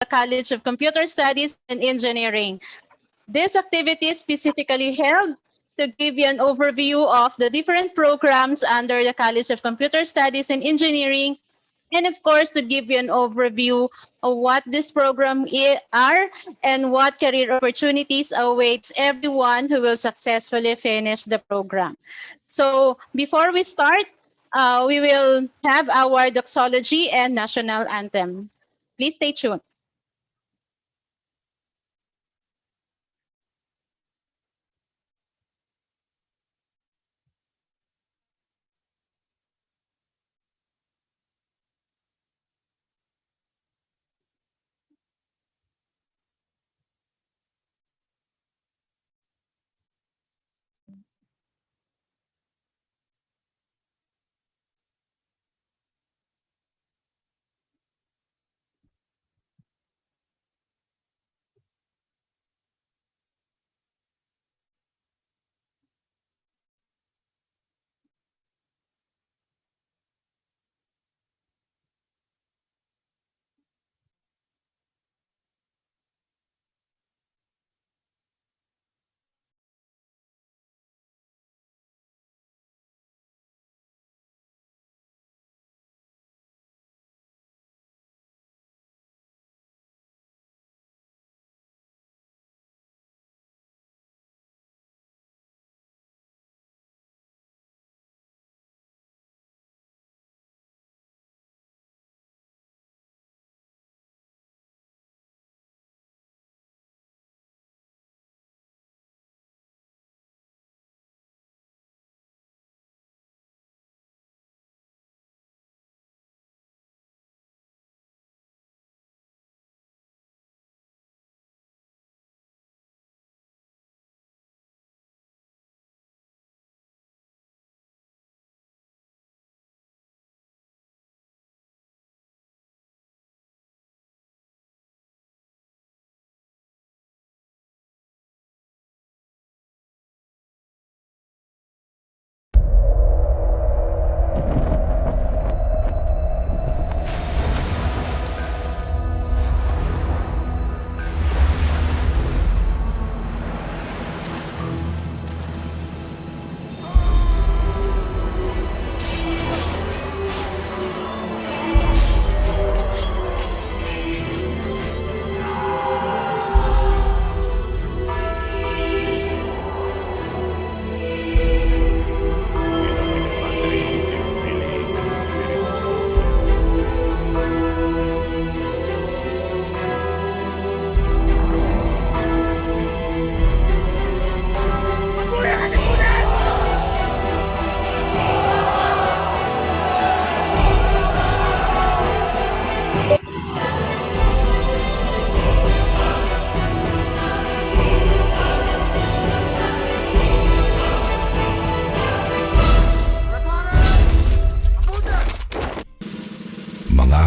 the College of Computer Studies and Engineering. This activity is specifically held to give you an overview of the different programs under the College of Computer Studies and Engineering, and of course, to give you an overview of what this program are and what career opportunities awaits everyone who will successfully finish the program. So before we start, we will have our doxology and national anthem. Please stay tuned.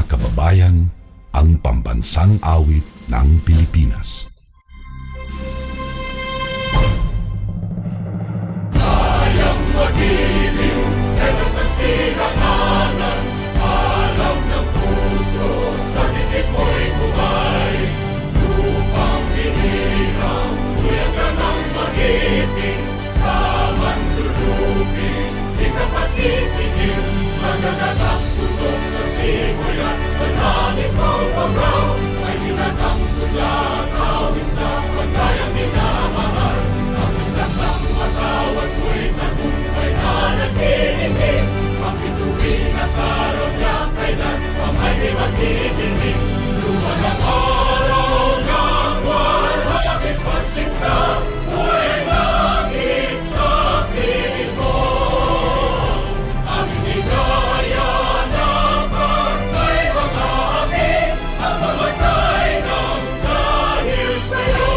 Kababayan, ang pambansang awit ng Pilipinas. Kayang mag-ibig, kaya sa silanganan, alam ng puso, sa dibdib mo'y buhay. Lupang hinirang, kuya ka ng mag-ibig, sa manlulupin, di ka pasisigil, sa nagatak tutok sa simoy at sa langit mo pagaw, ay hinatang tula, kawin sa pagkayang minamahal. Ang isang lang matawad mo'y tagumpay na nagtitindig, makituwin at araw niya kailan pang ay di magtitindig. Luman ang araw ng buwan, bakit pagsinta, buhay langit sa piling mo. Ang hindi kaya na pagkay mga api, at mamatay ng dahil sa'yo.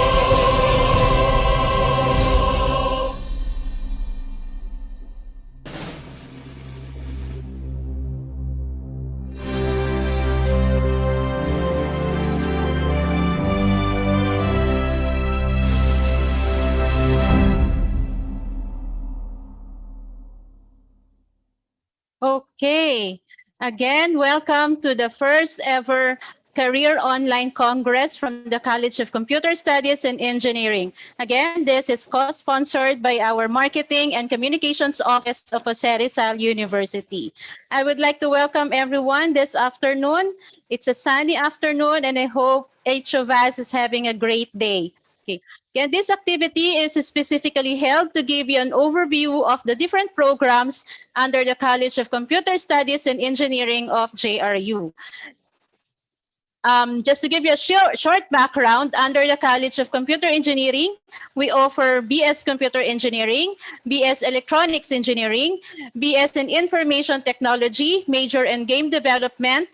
Okay. Again, welcome to the first ever Career Online Congress from the College of Computer Studies and Engineering. Again, this is co-sponsored by our Marketing and Communications Office of Jose Rizal University. I would like to welcome everyone this afternoon. It's a sunny afternoon and I hope each of us is having a great day. Okay. Again, this activity is specifically held to give you an overview of the different programs under the College of Computer Studies and Engineering of JRU. Just to give you a short background, under the College of Computer Engineering, we offer BS Computer Engineering, BS Electronics Engineering, BS in Information Technology, major in Game Development,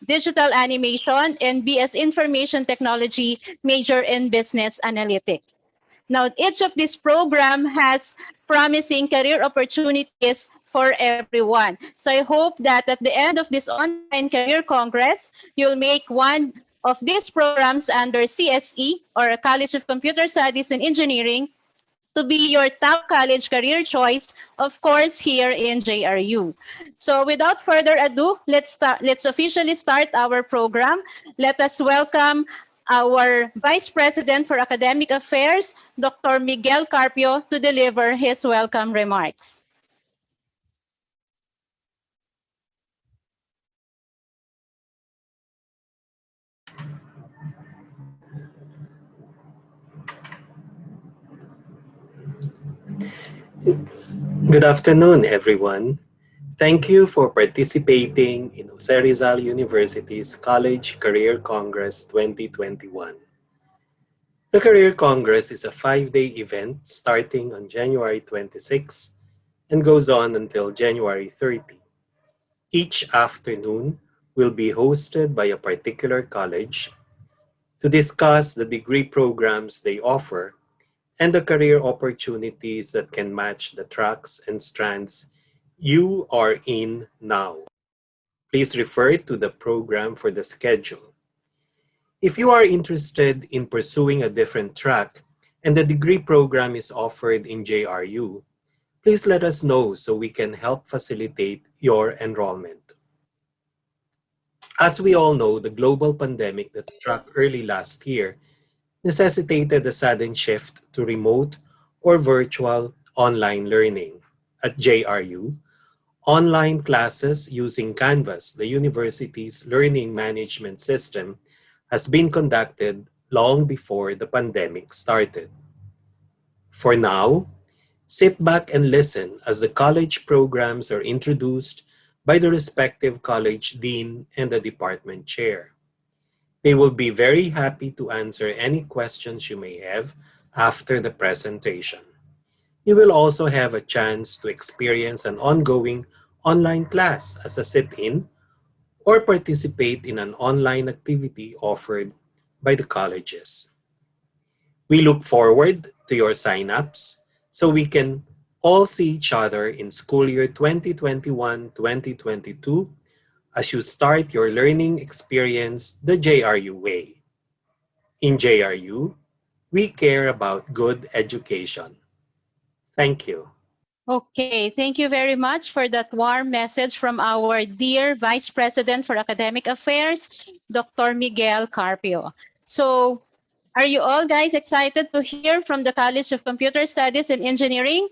Digital Animation, and BS Information Technology, major in Business Analytics. Now, each of these programs has promising career opportunities for everyone. So I hope that at the end of this online career congress, you'll make one of these programs under CSE or College of Computer Studies and Engineering to be your top college career choice, of course, here in JRU. So without further ado, let's officially start our program. Let us welcome our Vice President for Academic Affairs, Dr. Miguel Carpio, to deliver his welcome remarks. Good afternoon, everyone. Thank you for participating in Jose Rizal University's College Career Congress 2021. The Career Congress is a 5-day event starting on January 26 and goes on until January 30. Each afternoon will be hosted by a particular college to discuss the degree programs they offer and the career opportunities that can match the tracks and strands you are in now. Please refer to the program for the schedule. If you are interested in pursuing a different track and the degree program is offered in JRU, please let us know so we can help facilitate your enrollment. As we all know, the global pandemic that struck early last year necessitated a sudden shift to remote or virtual online learning. At JRU, online classes using Canvas, the university's learning management system, has been conducted long before the pandemic started. For now, sit back and listen as the college programs are introduced by the respective college dean and the department chair. They will be very happy to answer any questions you may have after the presentation. You will also have a chance to experience an ongoing online class as a sit-in or participate in an online activity offered by the colleges. We look forward to your sign-ups so we can all see each other in school year 2021-2022 as you start your learning experience the JRU way. In JRU, we care about good education. Thank you. Okay, thank you very much for that warm message from our dear Vice President for Academic Affairs, Dr. Miguel Carpio. So, are you all guys excited to hear from the College of Computer Studies and Engineering?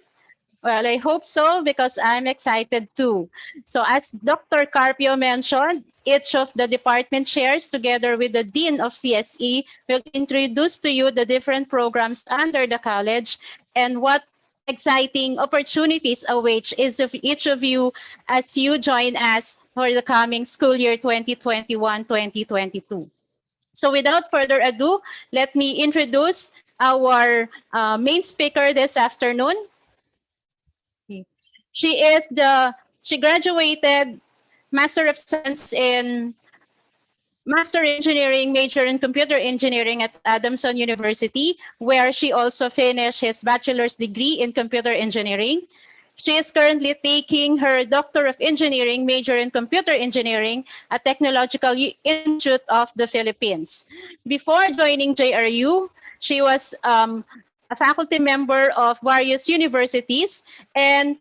Well, I hope so because I'm excited too. So as Dr. Carpio mentioned, each of the department chairs together with the Dean of CSE will introduce to you the different programs under the college and what exciting opportunities await each of you as you join us for the coming school year 2021-2022. So without further ado, let me introduce our main speaker this afternoon. She graduated Master of Science in Master Engineering, major in Computer Engineering at Adamson University, where she also finished his bachelor's degree in Computer Engineering. She is currently taking her Doctor of Engineering, major in Computer Engineering at Technological Institute of the Philippines. Before joining JRU, she was a faculty member of various universities and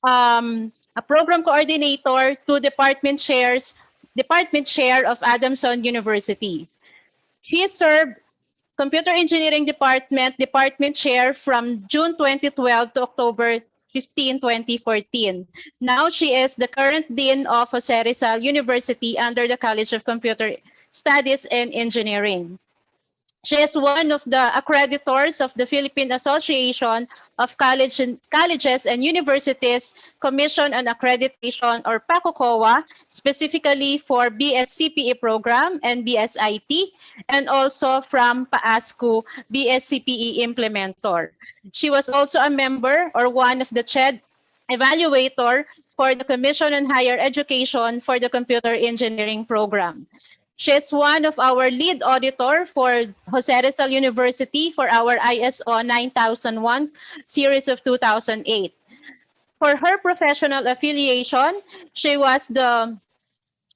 a program coordinator, 2 department chairs, Department Chair of Adamson University. She served Computer Engineering Department Chair from June 2012 to October 15, 2014. Now she is the current Dean of Jose Rizal University under the College of Computer Studies and Engineering. She is one of the accreditors of the Philippine Association of Colleges and Universities Commission on Accreditation, or PACOCOA, specifically for BSCPE program and BSIT, and also from PAASCU BSCPE Implementor. She was also a member or one of the CHED evaluator for the Commission on Higher Education for the Computer Engineering program. She is one of our lead auditor for Jose Rizal University for our ISO 9001 series of 2008. For her professional affiliation, she was the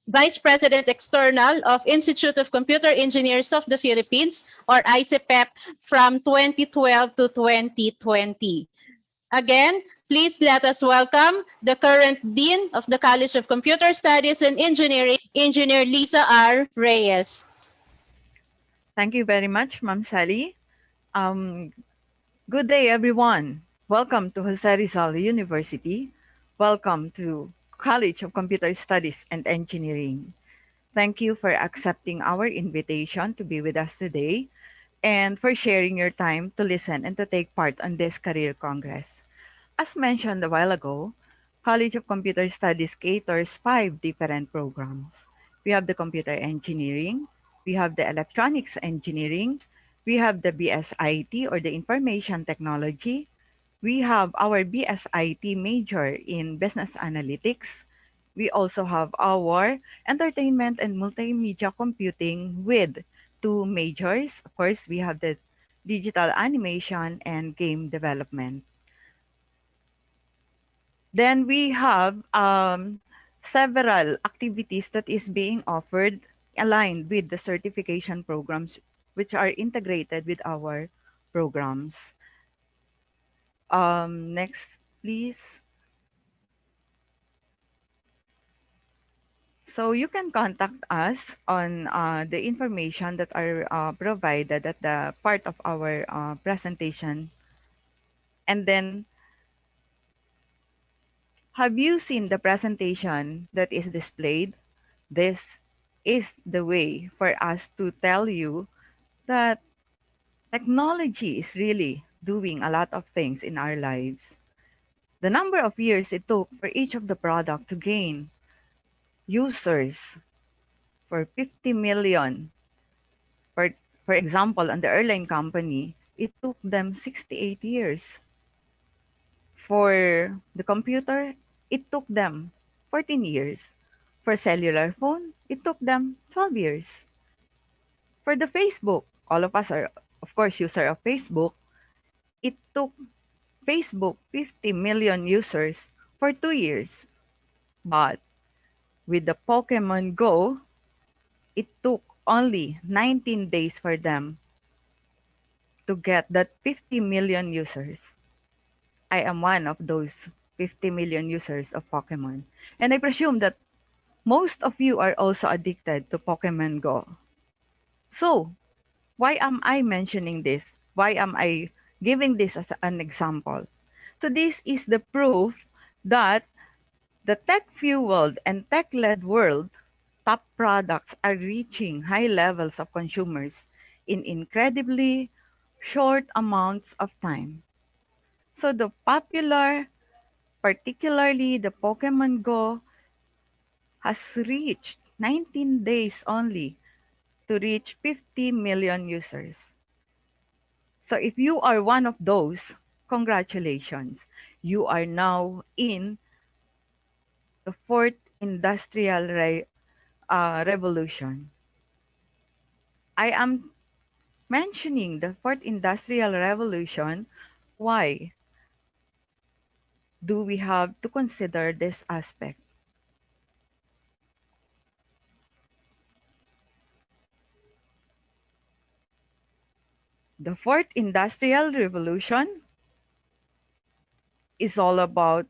Vice President External of Institute of Computer Engineers of the Philippines, or ICPEP, from 2012 to 2020. Again, please let us welcome the current Dean of the College of Computer Studies and Engineering, Engineer Liza R. Reyes. Thank you very much, Ma'am Sally. Good day, everyone. Welcome to Jose Rizal University. Welcome to College of Computer Studies and Engineering. Thank you for accepting our invitation to be with us today and for sharing your time to listen and to take part on this career congress. As mentioned a while ago, College of Computer Studies caters 5 different programs. We have the computer engineering, we have the electronics engineering, we have the BSIT or the information technology, we have our BSIT major in business analytics, we also have our entertainment and multimedia computing with 2 majors. Of course, we have the digital animation and game development. Then we have several activities that is being offered aligned with the certification programs which are integrated with our programs. Next, please. So you can contact us on the information that are provided at the part of our presentation. And then, have you seen the presentation that is displayed? This is the way for us to tell you that technology is really doing a lot of things in our lives. The number of years it took for each of the product to gain users for 50 million. For example, on the airline company, it took them 68 years. For the computer, it took them 14 years. For cellular phone, it took them 12 years. For the Facebook, all of us are, of course, user of Facebook. It took Facebook 50 million users for 2 years. But with the Pokemon Go, it took only 19 days for them to get that 50 million users. I am one of those 50 million users of Pokemon. And I presume that most of you are also addicted to Pokemon Go. So, why am I mentioning this? Why am I giving this as an example? So this is the proof that the tech-fueled and tech-led world, top products are reaching high levels of consumers in incredibly short amounts of time. So the popular, particularly the Pokemon Go, has reached 19 days only to reach 50 million users. So if you are one of those, congratulations. You are now in the fourth industrial revolution. I am mentioning the fourth industrial revolution. Why do we have to consider this aspect? The fourth industrial revolution is all about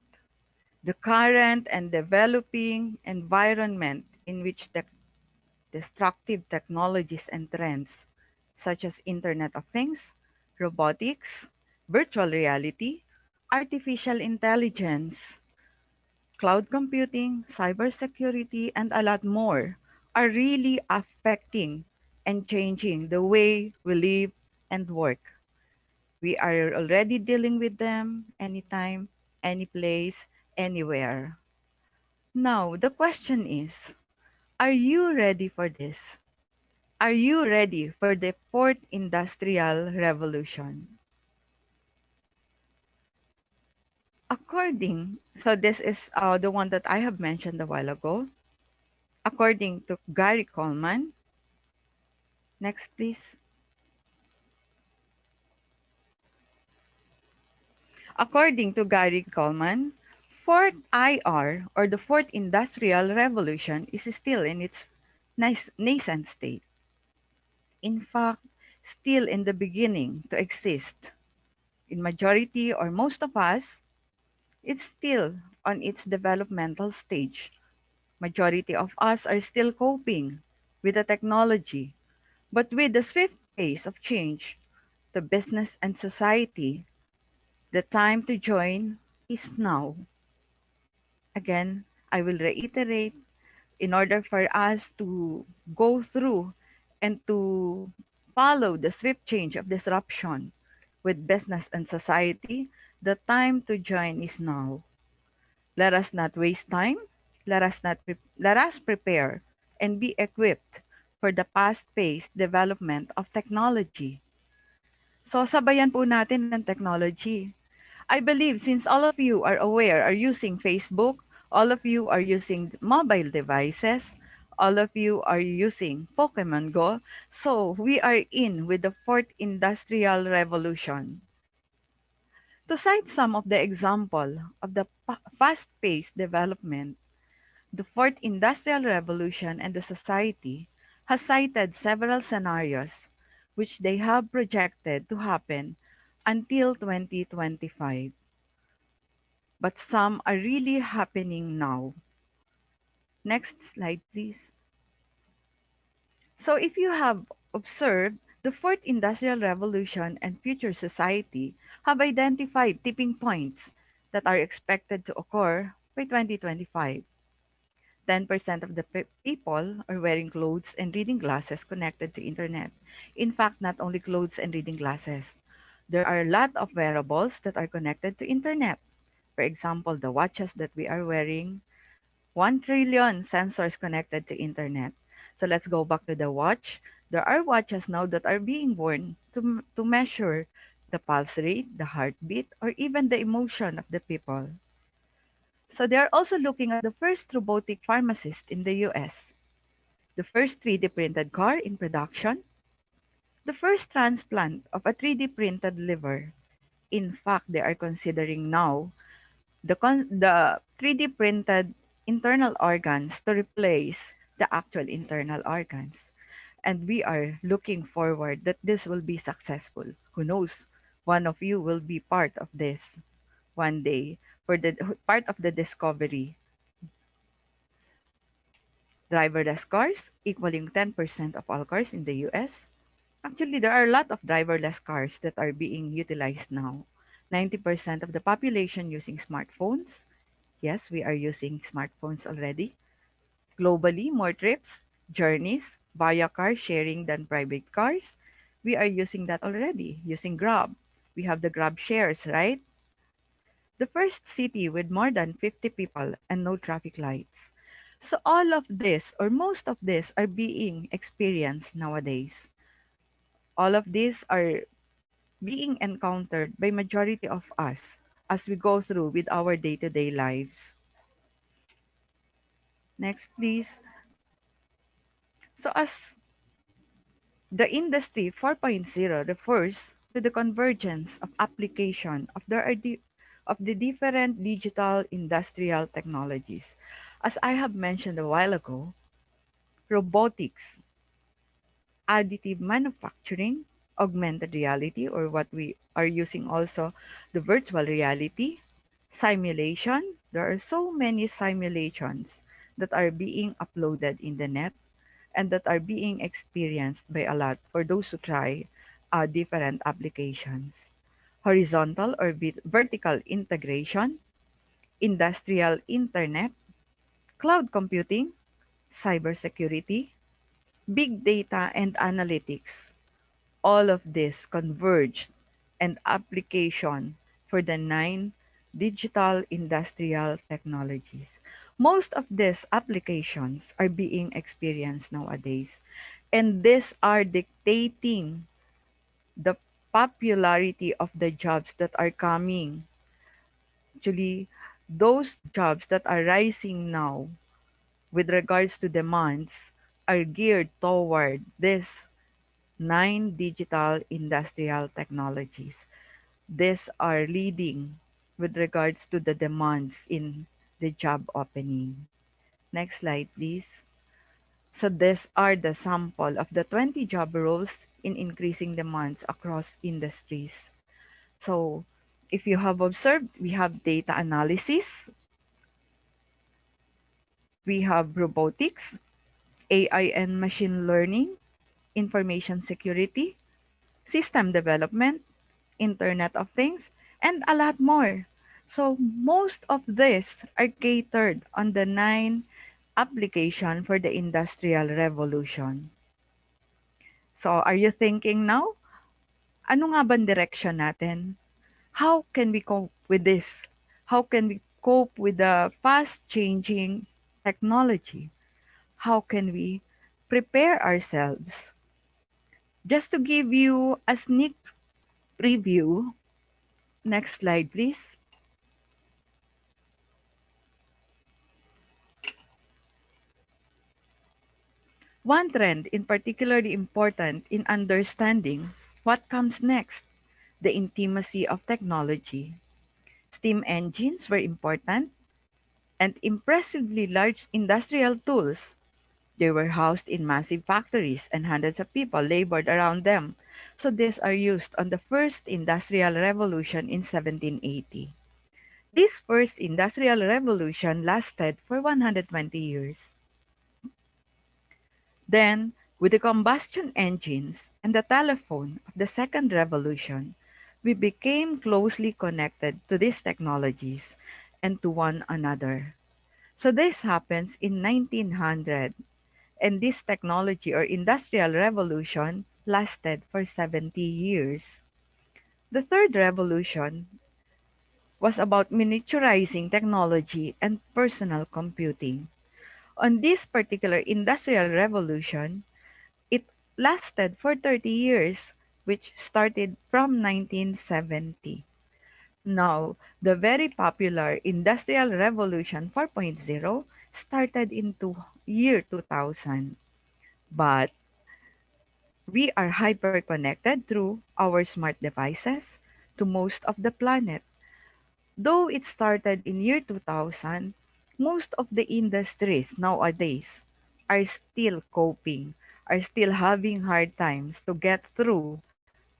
the current and developing environment in which destructive technologies and trends, such as Internet of Things, robotics, virtual reality, artificial intelligence, cloud computing, cybersecurity, and a lot more, are really affecting and changing the way we live and work. We are already dealing with them anytime, any place, anywhere. Now, the question is, are you ready for this? Are you ready for the fourth industrial revolution? So this is the one that I have mentioned a while ago. According to Gary Coleman, next please. According to Gary Coleman, fourth IR or the fourth industrial revolution is still in its nascent state. In fact, still in the beginning to exist. In majority or most of us, it's still on its developmental stage. Majority of us are still coping with the technology, but with the swift pace of change to business and society, the time to join is now. Again, I will reiterate, in order for us to go through and to follow the swift change of disruption with business and society, the time to join is now. Let us not waste time. Let us prepare and be equipped for the fast-paced development of technology. So sabayan po natin ng technology. I believe since all of you are aware, are using Facebook, all of you are using mobile devices, all of you are using Pokemon Go, so we are in with the fourth industrial revolution. To cite some of the example of the fast-paced development, the fourth industrial revolution and the society has cited several scenarios which they have projected to happen until 2025. But some are really happening now. Next slide, please. So if you have observed, the fourth industrial revolution and future society have identified tipping points that are expected to occur by 2025. 10% of the people are wearing clothes and reading glasses connected to internet. In fact, not only clothes and reading glasses. There are a lot of wearables that are connected to internet. For example, the watches that we are wearing, 1 trillion sensors connected to internet. So let's go back to the watch. There are watches now that are being worn to measure the pulse rate, the heartbeat, or even the emotion of the people. So they are also looking at the first robotic pharmacist in the US, the first 3D printed car in production, the first transplant of a 3D printed liver. In fact, they are considering now the 3D printed internal organs to replace the actual internal organs. And we are looking forward that this will be successful. Who knows? One of you will be part of this one day for the part of the discovery. Driverless cars, equaling 10% of all cars in the US. Actually, there are a lot of driverless cars that are being utilized now. 90% of the population using smartphones. Yes, we are using smartphones already. Globally, more trips, journeys via car sharing than private cars. We are using that already, using Grab. We have the Grab shares, right? The first city with more than 50 people and no traffic lights. So all of this or most of this are being experienced nowadays. All of these are being encountered by majority of us as we go through with our day-to-day lives. Next, please. So as the Industry 4.0 refers to the convergence of application of the different digital industrial technologies. As I have mentioned a while ago, robotics, additive manufacturing, augmented reality, or what we are using also, the virtual reality, simulation. There are so many simulations that are being uploaded in the net and that are being experienced by a lot for those who try different applications. Horizontal or vertical integration, industrial internet, cloud computing, cybersecurity, big data and analytics. All of this converged and application for the 9 digital industrial technologies. Most of these applications are being experienced nowadays, and these are dictating the popularity of the jobs that are coming. Actually, those jobs that are rising now with regards to demands are geared toward this 9 digital industrial technologies. These are leading with regards to the demands in the job opening. Next slide, please. So these are the sample of the 20 job roles in increasing demands across industries. So if you have observed, we have data analysis, we have robotics, AI and machine learning, information security, system development, Internet of Things, and a lot more. So most of this are catered on the 9 application for the Industrial Revolution. So are you thinking now, ano nga ba direction natin? How can we cope with this? How can we cope with the fast changing technology? How can we prepare ourselves? Just to give you a sneak preview, next slide please. One trend in particularly important in understanding what comes next, the intimacy of technology. Steam engines were important and impressively large industrial tools. They were housed in massive factories and hundreds of people labored around them. So these are used on the first industrial revolution in 1780. This first industrial revolution lasted for 120 years. Then, with the combustion engines and the telephone of the second revolution, we became closely connected to these technologies and to one another. So this happens in 1900, and this technology or industrial revolution lasted for 70 years. The third revolution was about miniaturizing technology and personal computing. On this particular industrial revolution, it lasted for 30 years, which started from 1970. Now, the very popular Industrial Revolution 4.0 started into year 2000. But we are hyper-connected through our smart devices to most of the planet. Though it started in year 2000, most of the industries nowadays are still coping, are still having hard times to get through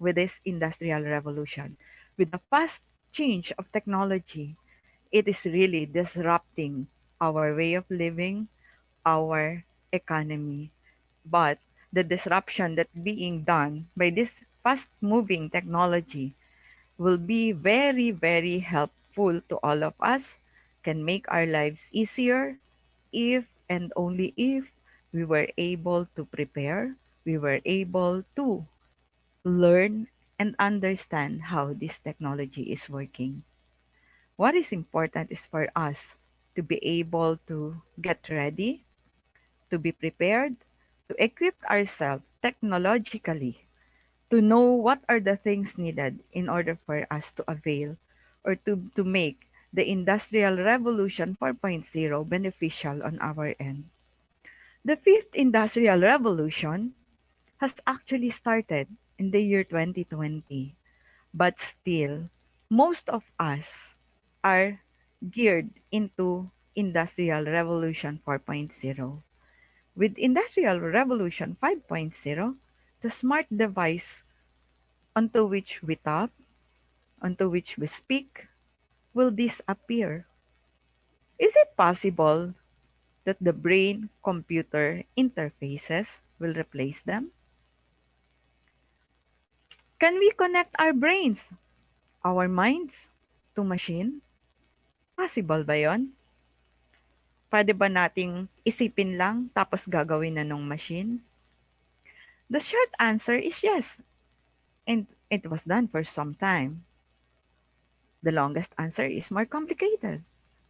with this industrial revolution. With the fast change of technology, it is really disrupting our way of living, our economy. But the disruption that being done by this fast moving technology will be very, very helpful to all of us, can make our lives easier if and only if we were able to prepare, we were able to learn and understand how this technology is working. What is important is for us to be able to get ready, to be prepared, to equip ourselves technologically, to know what are the things needed in order for us to avail or to make the Industrial Revolution 4.0 beneficial on our end. The fifth Industrial Revolution has actually started in the year 2020, but still, most of us are geared into Industrial Revolution 4.0. With Industrial Revolution 5.0, the smart device onto which we talk, onto which we speak, will disappear. Is it possible that the brain-computer interfaces will replace them? Can we connect our brains, our minds, to machine? Possible ba yon? Pwede ba nating isipin lang tapos gagawin na nung machine? The short answer is yes, and it was done for some time. The longest answer is more complicated,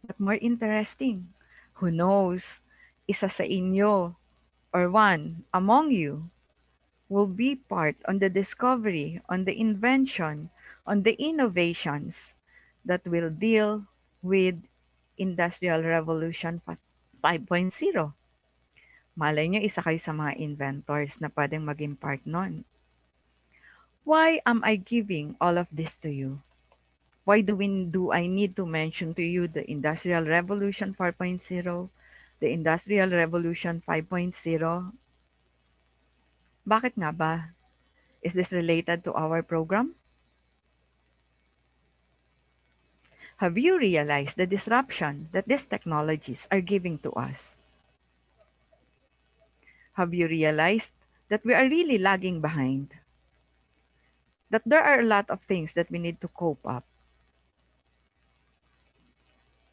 but more interesting. Who knows, isa sa inyo or one among you will be part on the discovery, on the invention, on the innovations that will deal with Industrial Revolution 5.0. Malay nyo, isa kayo sa mga inventors na pwedeng maging part nun. Why am I giving all of this to you? Why do I need to mention to you the Industrial Revolution 4.0, the Industrial Revolution 5.0? Bakit nga ba? Is this related to our program? Have you realized the disruption that these technologies are giving to us? Have you realized that we are really lagging behind? That there are a lot of things that we need to cope up?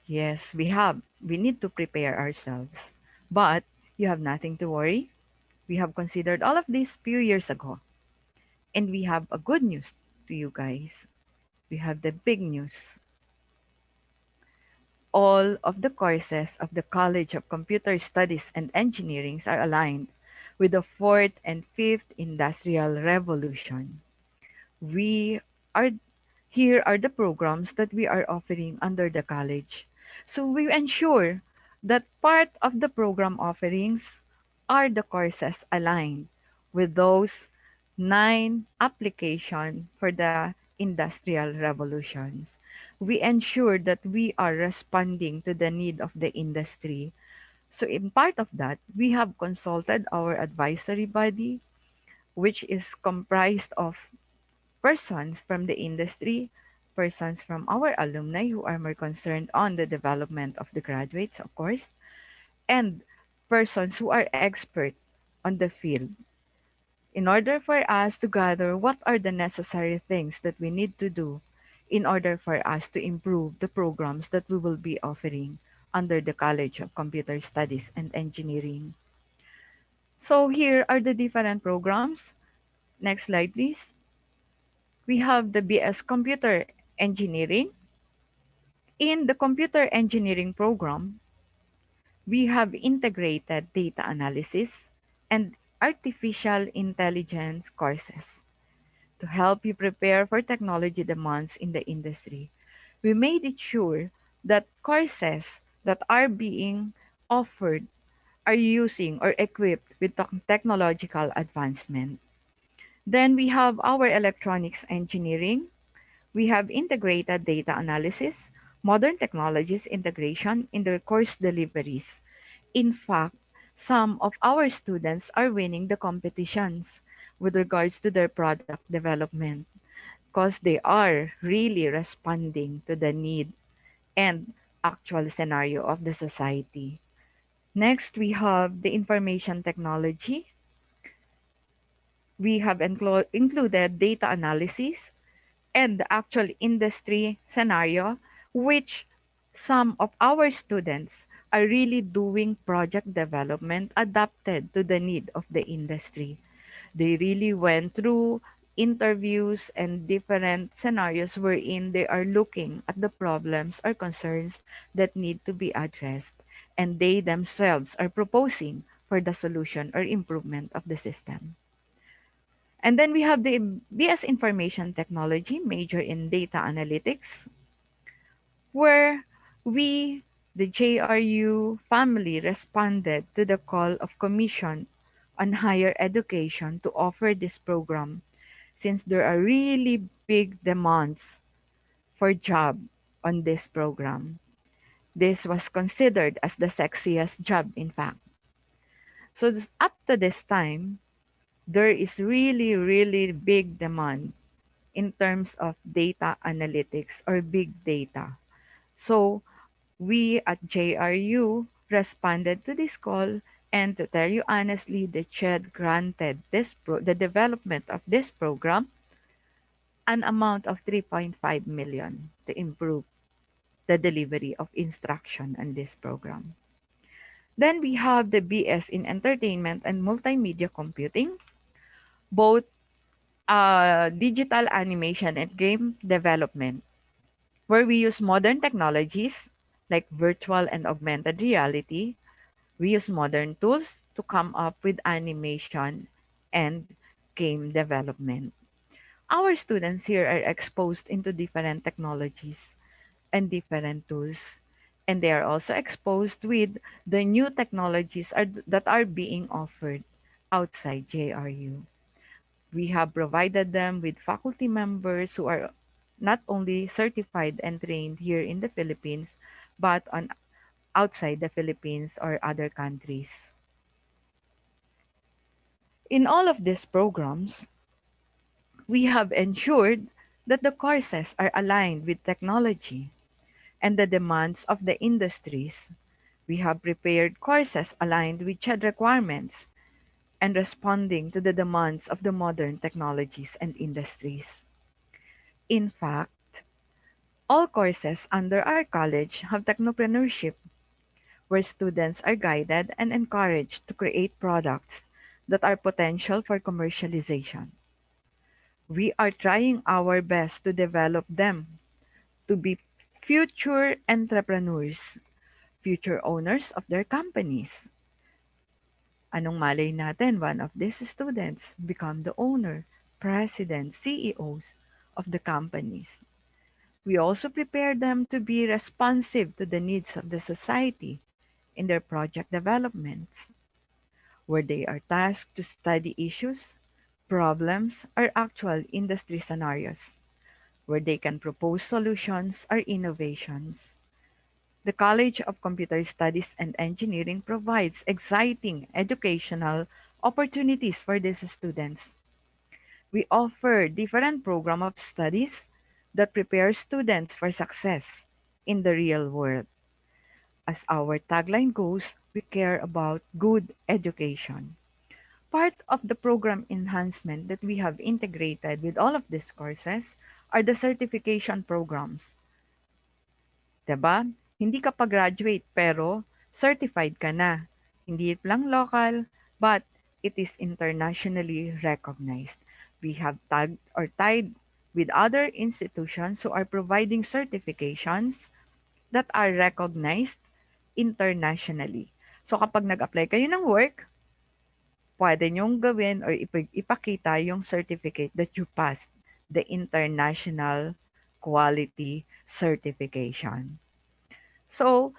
Yes, we have. We need to prepare ourselves. But you have nothing to worry. We have considered all of this few years ago. And we have a good news to you guys. We have the big news. All of the courses of the College of Computer Studies and Engineering are aligned with the fourth and fifth industrial revolution. We are Here are the programs that we are offering under the college. So we ensure that part of the program offerings are the courses aligned with those 9 application for the industrial revolutions. We ensure that we are responding to the need of the industry. So in part of that, we have consulted our advisory body, which is comprised of persons from the industry, persons from our alumni who are more concerned on the development of the graduates, of course, and persons who are expert on the field in order for us to gather what are the necessary things that we need to do in order for us to improve the programs that we will be offering under the College of Computer Studies and Engineering. So here are the different programs. Next slide, please. We have the BS Computer Engineering. In the computer engineering program, we have integrated data analysis and artificial intelligence courses to help you prepare for technology demands in the industry. We made it sure that courses that are being offered are using or equipped with technological advancement. Then we have our electronics engineering. We have integrated data analysis, modern technologies integration in the course deliveries. In fact, some of our students are winning the competitions with regards to their product development because they are really responding to the need and actual scenario of the society. Next, we have the information technology. We have included data analysis and the actual industry scenario, which some of our students are really doing project development adapted to the need of the industry. They really went through interviews and different scenarios wherein they are looking at the problems or concerns that need to be addressed, and they themselves are proposing for the solution or improvement of the system. And then we have the BS Information Technology, major in data analytics, where we, the JRU family, responded to the call of Commission on Higher Education to offer this program since there are really big demands for job on this program. This was considered as the sexiest job, in fact. So up to this time, there is really, really big demand in terms of data analytics or big data. So we at JRU responded to this call, and to tell you honestly, the CHED granted the development of this program an amount of 3.5 million to improve the delivery of instruction on this program. Then we have the BS in Entertainment and Multimedia Computing, both digital animation and game development, where we use modern technologies like virtual and augmented reality. We use modern tools to come up with animation and game development. Our students here are exposed into different technologies and different tools, and they are also exposed with the new technologies that are being offered outside JRU. We have provided them with faculty members who are not only certified and trained here in the Philippines, but on outside the Philippines or other countries. In all of these programs, we have ensured that the courses are aligned with technology and the demands of the industries. We have prepared courses aligned with CHED requirements and responding to the demands of the modern technologies and industries. In fact, all courses under our college have technopreneurship, where students are guided and encouraged to create products that are potential for commercialization. We are trying our best to develop them to be future entrepreneurs, future owners of their companies. Anong malay natin, one of these students become the owner, president, CEOs of the companies. We also prepare them to be responsive to the needs of the society in their project developments, where they are tasked to study issues, problems, or actual industry scenarios, where they can propose solutions or innovations. The College of Computer Studies and Engineering provides exciting educational opportunities for these students. We offer different program of studies that prepare students for success in the real world. As our tagline goes, we care about good education. Part of the program enhancement that we have integrated with all of these courses are the certification programs. 'Di ba? Hindi ka pa graduate pero certified ka na. Hindi lang local, but it is internationally recognized. We have tagged or tied with other institutions who are providing certifications that are recognized internationally. So kapag nag-apply kayo ng work, pwede nyong gawin or ipakita yung certificate that you passed the international quality certification. So,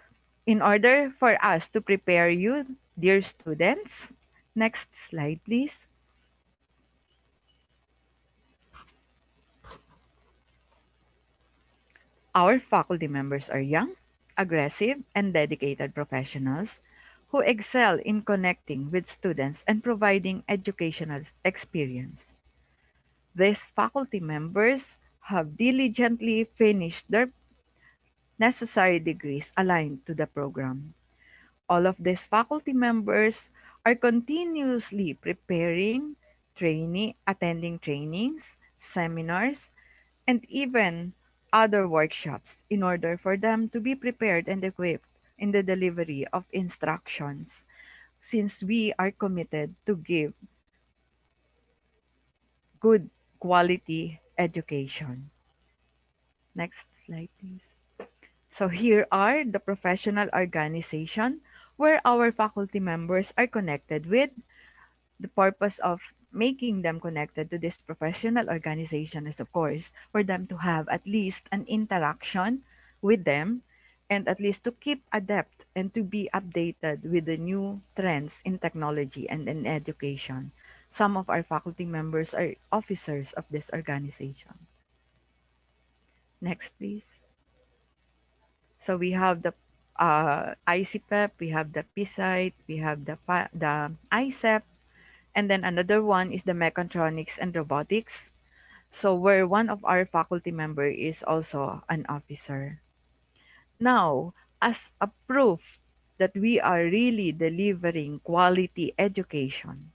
in order for us to prepare you, dear students, next slide, please. Our faculty members are young, aggressive, and dedicated professionals who excel in connecting with students and providing educational experience. These faculty members have diligently finished their necessary degrees aligned to the program. All of these faculty members are continuously preparing, attending trainings, seminars, and even other workshops in order for them to be prepared and equipped in the delivery of instructions, since we are committed to give good quality education. Next slide, please. So here are the professional organization where our faculty members are connected with. The purpose of making them connected to this professional organization is, of course, for them to have at least an interaction with them and at least to keep adept and to be updated with the new trends in technology and in education. Some of our faculty members are officers of this organization. Next, please. So we have the ICPEP, we have the PSITE, we have the ICEP, and then another one is the mechatronics and robotics. So where one of our faculty member is also an officer. Now, as a proof that we are really delivering quality education,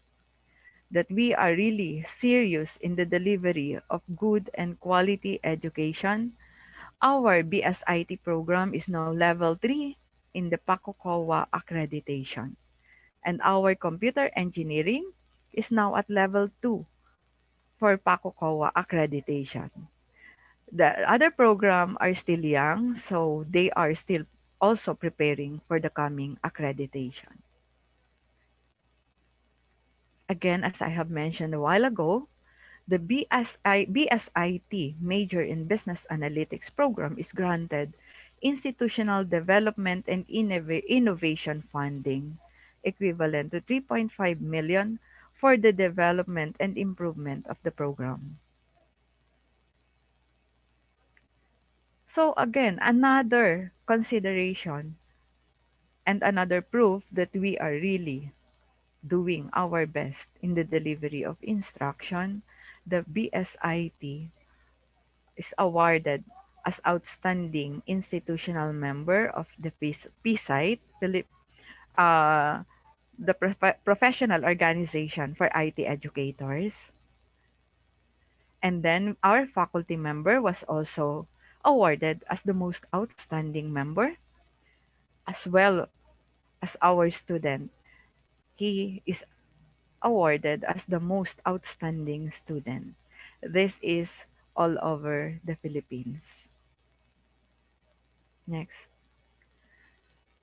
that we are really serious in the delivery of good and quality education. Our BSIT program is now level 3 in the PACOCOA accreditation, and our computer engineering is now at level 2 for PACOCOA accreditation. The other program are still young, so they are still also preparing for the coming accreditation. Again, as I have mentioned a while ago, the BSIT major in Business Analytics program is granted Institutional Development and Innovation Funding, equivalent to 3.5 million for the development and improvement of the program. So again, another consideration and another proof that we are really doing our best in the delivery of instruction. The BSIT is awarded as Outstanding Institutional Member of the PSITE, uh, the professional organization for IT educators. And then our faculty member was also awarded as the most outstanding member, as well as our student. He is awarded as the most outstanding student. This is all over the Philippines. Next.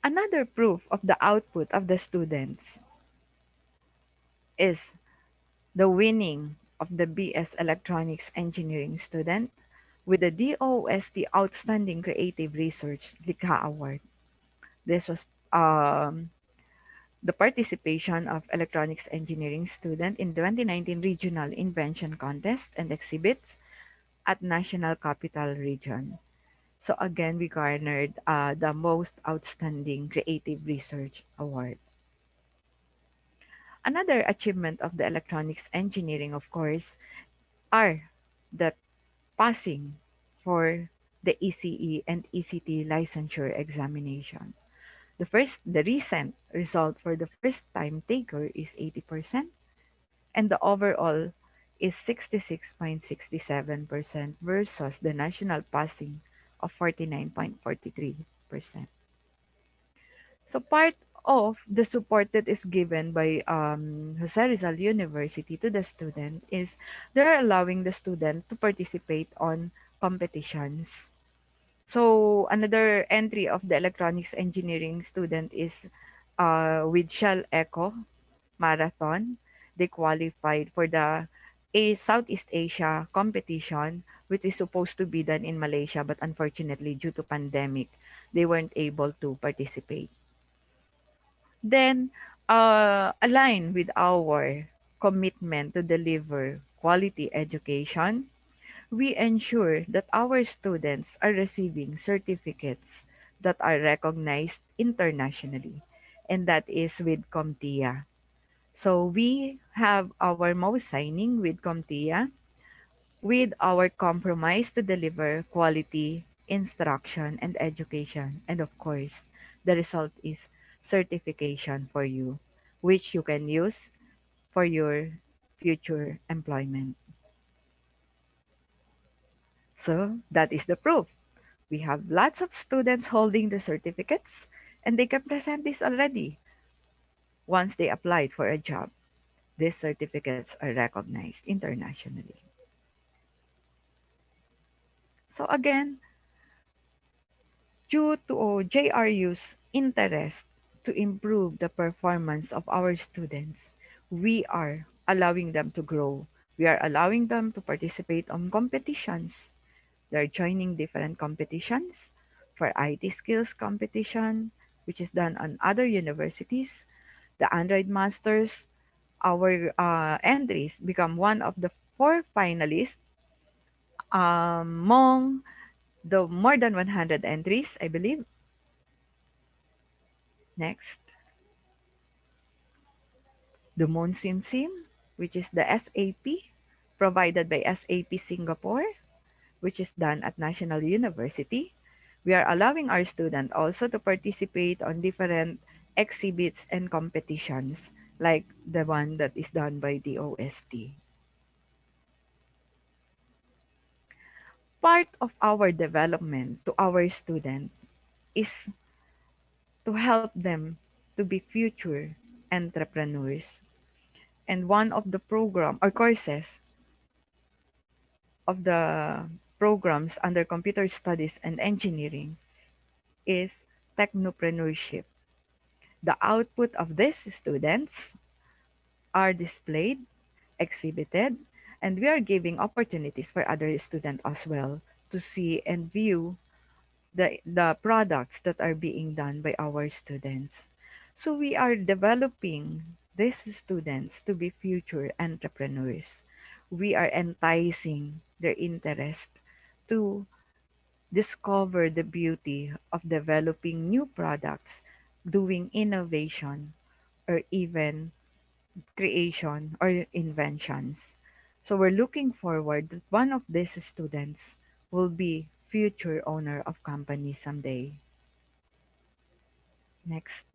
Another proof of the output of the students is the winning of the BS Electronics Engineering student with the DOST Outstanding Creative Research Likha Award. This was the participation of electronics engineering student in 2019 Regional Invention Contest and Exhibits at National Capital Region. So again, we garnered the most outstanding creative research award. Another achievement of the electronics engineering, of course, are the passing for the ECE and ECT licensure examination. The recent result for the first time taker is 80%, and the overall is 66.67% versus the national passing of 49.43%. So part of the support that is given by Jose Rizal University to the student is they're allowing the student to participate on competitions. So another entry of the electronics engineering student is with Shell Eco Marathon. They qualified for the Southeast Asia competition, which is supposed to be done in Malaysia, but unfortunately, due to pandemic, they weren't able to participate. Then, align with our commitment to deliver quality education, we ensure that our students are receiving certificates that are recognized internationally, and that is with CompTIA. So we have our most signing with CompTIA with our compromise to deliver quality instruction and education. And of course, the result is certification for you, which you can use for your future employment. So that is the proof. We have lots of students holding the certificates, and they can present this already once they applied for a job. These certificates are recognized internationally. So again, due to JRU's interest to improve the performance of our students, we are allowing them to grow. We are allowing them to participate on competitions. They're joining different competitions for IT skills competition, which is done on other universities. The Android Masters, our entries become one of the 4 finalists among the more than 100 entries, I believe. Next, the Monsin SIM, which is the SAP provided by SAP Singapore, which is done at National University. We are allowing our students also to participate on different exhibits and competitions like the one that is done by the OST. Part of our development to our student is to help them to be future entrepreneurs. And one of the program or courses of the programs under computer studies and engineering is Technopreneurship. The output of these students are displayed, exhibited, and we are giving opportunities for other students as well to see and view the products that are being done by our students. So we are developing these students to be future entrepreneurs. We are enticing their interest to discover the beauty of developing new products, doing innovation, or even creation or inventions. So we're looking forward that one of these students will be future owner of company someday. Next,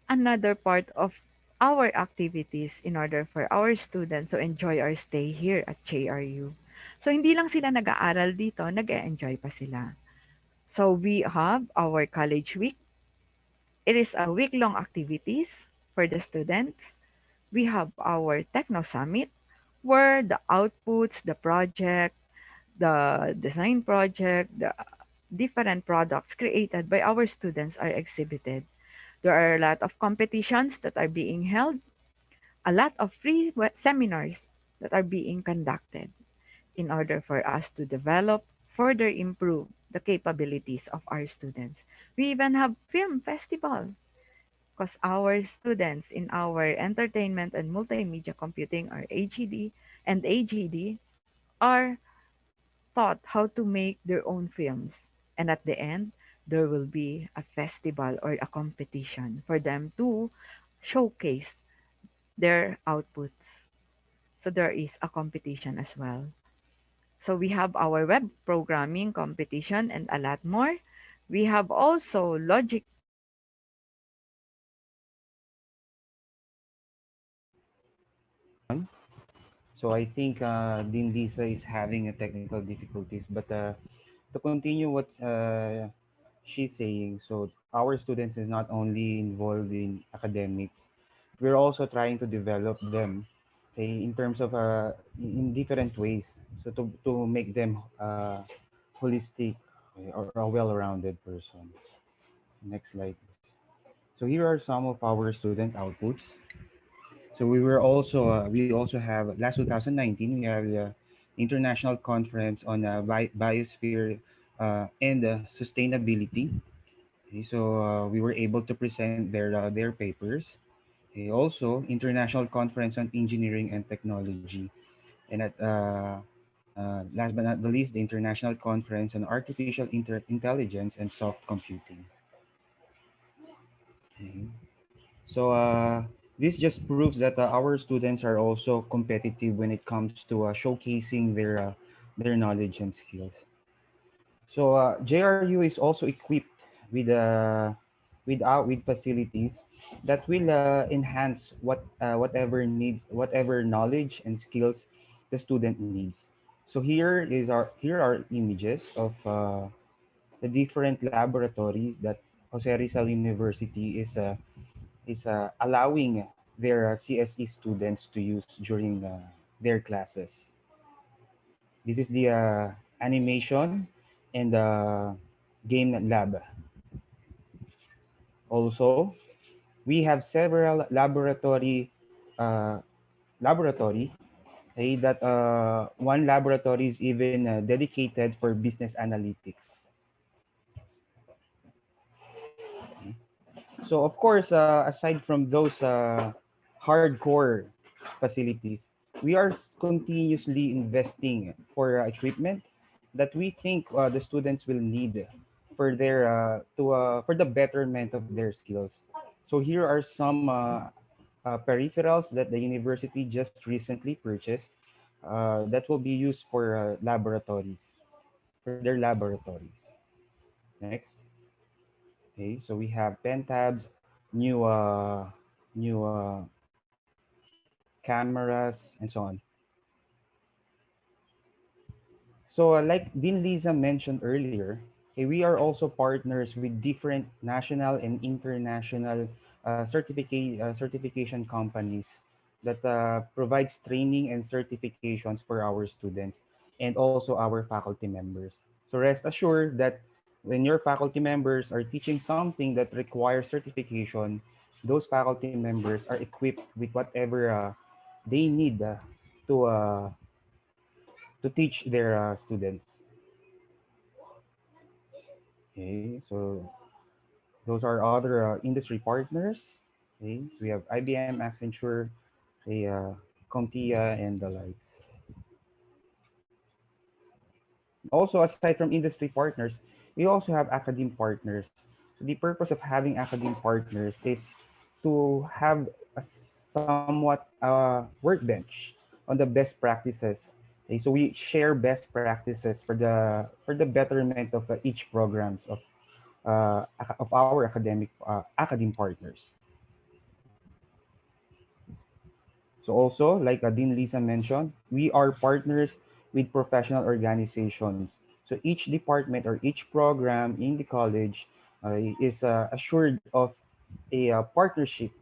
another part of our activities in order for our students to enjoy our stay here at JRU. So hindi lang sila nag-aaral dito, nag-enjoy pa sila. So we have our college week. It is a week-long activities for the students. We have our Techno Summit where the outputs, the project, the design project, the different products created by our students are exhibited. There are a lot of competitions that are being held, a lot of free seminars that are being conducted in order for us to develop, further improve the capabilities of our students. We even have film festival because our students in our entertainment and multimedia computing or AGD and AGD are taught how to make their own films. And at the end, there will be a festival or a competition for them to showcase their outputs. So there is a competition as well. So we have our web programming competition and a lot more. We have also logic. So I think Din Lisa is having a technical difficulties, but to continue what she's saying, so our students is not only involved in academics, we're also trying to develop them, okay, in terms of in different ways, so to make them holistic, okay, or a well-rounded person. Next slide. So here are some of our student outputs. So we also have last 2019 we have the international conference on biosphere and sustainability. Okay, so we were able to present their papers. Okay, also international conference on engineering and technology, and at last but not the least, the international conference on artificial intelligence and soft computing. Okay. So this just proves that our students are also competitive when it comes to showcasing their knowledge and skills. So JRU is also equipped with with facilities that will enhance whatever knowledge and skills the student needs. So here are images of the different laboratories that Jose Rizal University is allowing their CSE students to use during their classes. This is the animation and game lab. Also, we have several uh, laboratory. Okay, that one laboratory is even dedicated for business analytics. So of course, aside from those hardcore facilities, we are continuously investing for equipment that we think the students will need for their for the betterment of their skills. So here are some peripherals that the university just recently purchased that will be used for laboratories. for their laboratories. Next. Okay, so we have pen tabs, new new cameras, and so on. So, like Dean Liza mentioned earlier, okay, we are also partners with different national and international certification companies that provides training and certifications for our students and also our faculty members. So, rest assured that when your faculty members are teaching something that requires certification, those faculty members are equipped with whatever they need to uh, to teach their students. Okay, so those are other industry partners. Okay, so we have IBM, Accenture, okay, Comtia, and the likes. Also, aside from industry partners, we also have academic partners. So the purpose of having academic partners is to have a somewhat workbench on the best practices. Okay, so we share best practices for the betterment of each programs of our academic partners. So also, like Dean Lisa mentioned, we are partners with professional organizations. So each department or each program in the college is assured of a partnership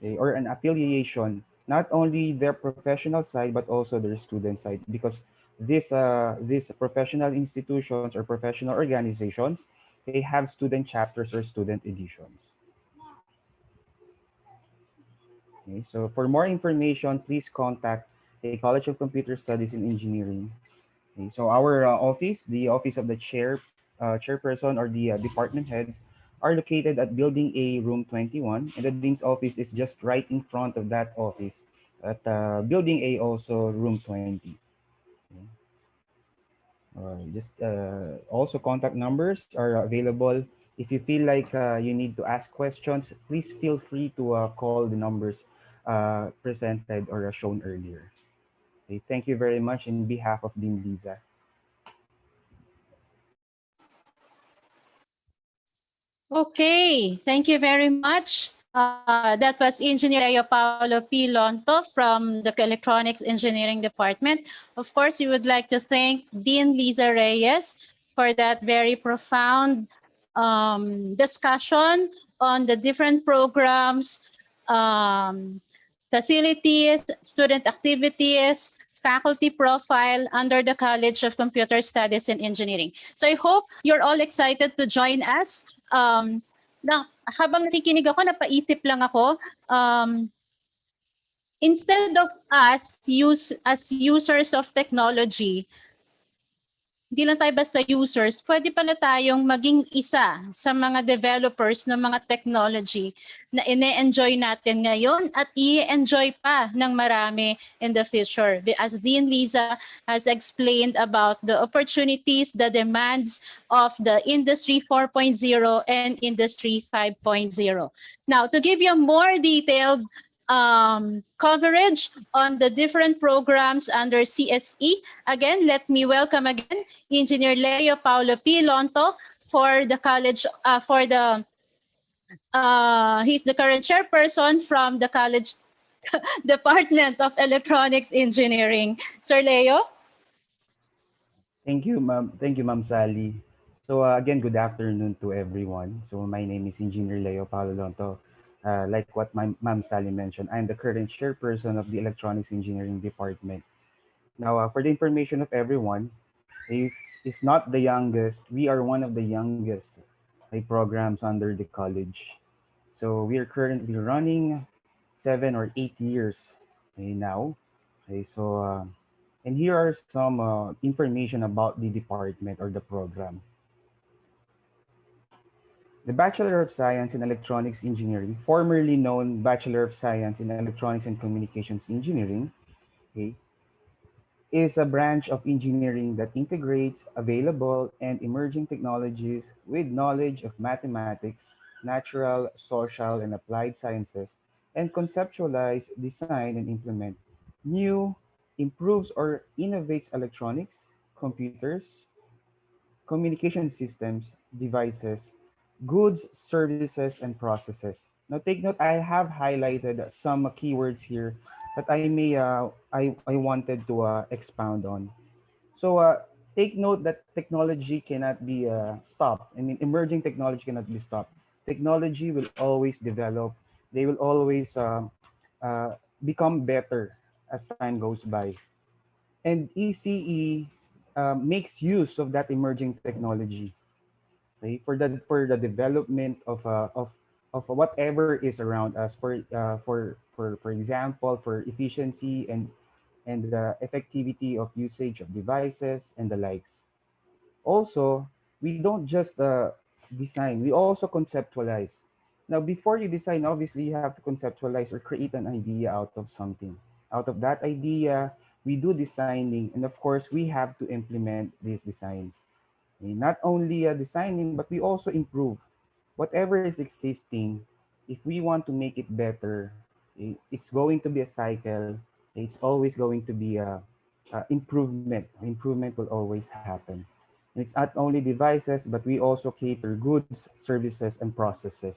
or an affiliation, not only their professional side but also their student side, because these professional institutions or professional organizations, they have student chapters or student editions. Okay, so for more information, please contact the College of Computer Studies and Engineering. Okay, so our office, the office of the chairperson or the department heads, are located at Building A, Room 21, and the dean's office is just right in front of that office at Building A, also Room 20. Okay. Just also contact numbers are available. If you feel like you need to ask questions, please feel free to call the numbers presented or shown earlier. Okay, thank you very much in behalf of Dean Liza. Okay, thank you very much. That was Engineer Leo Paulo P. Lonto from the Electronics Engineering Department. Of course, we would like to thank Dean Liza Reyes for that very profound discussion on the different programs, um, facilities, student activities, faculty profile under the College of Computer Studies and Engineering. So I hope you're all excited to join us. Habang nakikinig ako, napaisip lang ako, instead of us as users of technology, hindi lang tayo basta users, pwede pala tayong maging isa sa mga developers ng mga technology na ine-enjoy natin ngayon at i-enjoy pa ng marami in the future. As Dean Liza has explained about the opportunities, the demands of the Industry 4.0 and Industry 5.0. Now, to give you a more detailed coverage on the different programs under CSE. Again, let me welcome again Engineer Leo Paulo P. Lonto for the college, he's the current chairperson from the college Department of Electronics Engineering. Sir Leo? Thank you, ma'am. Thank you, Ma'am Sally. So again, good afternoon to everyone. So my name is Engineer Leo Paulo Lonto. Like what my Ma'am Sally mentioned, I'm the current chairperson of the Electronics Engineering Department. Now, for the information of everyone, if not the youngest, we are one of the youngest programs under the college. So we are currently running 7 or 8 years now. Okay, so and here are some information about the department or the program. The Bachelor of Science in Electronics Engineering, formerly known Bachelor of Science in Electronics and Communications Engineering, okay, is a branch of engineering that integrates available and emerging technologies with knowledge of mathematics, natural, social, and applied sciences, and conceptualize, design, and implement new, improves, or innovates electronics, computers, communication systems, devices, goods, services, and processes. Now, take note, I have highlighted some keywords here that I wanted to expound on. So, take note that technology cannot be stopped. I mean, emerging technology cannot be stopped. Technology will always develop. They will always become better as time goes by. And ECE makes use of that emerging technology, okay, for the development of whatever is around us. For example, for efficiency and the effectivity of usage of devices and the likes. Also, we don't just design, we also conceptualize. Now, before you design, obviously you have to conceptualize or create an idea out of something. Out of that idea, we do designing, and of course, we have to implement these designs. Okay, not only designing, but we also improve whatever is existing. If we want to make it better, it's going to be a cycle. It's always going to be a improvement. Improvement will always happen. And it's not only devices, but we also cater goods, services, and processes.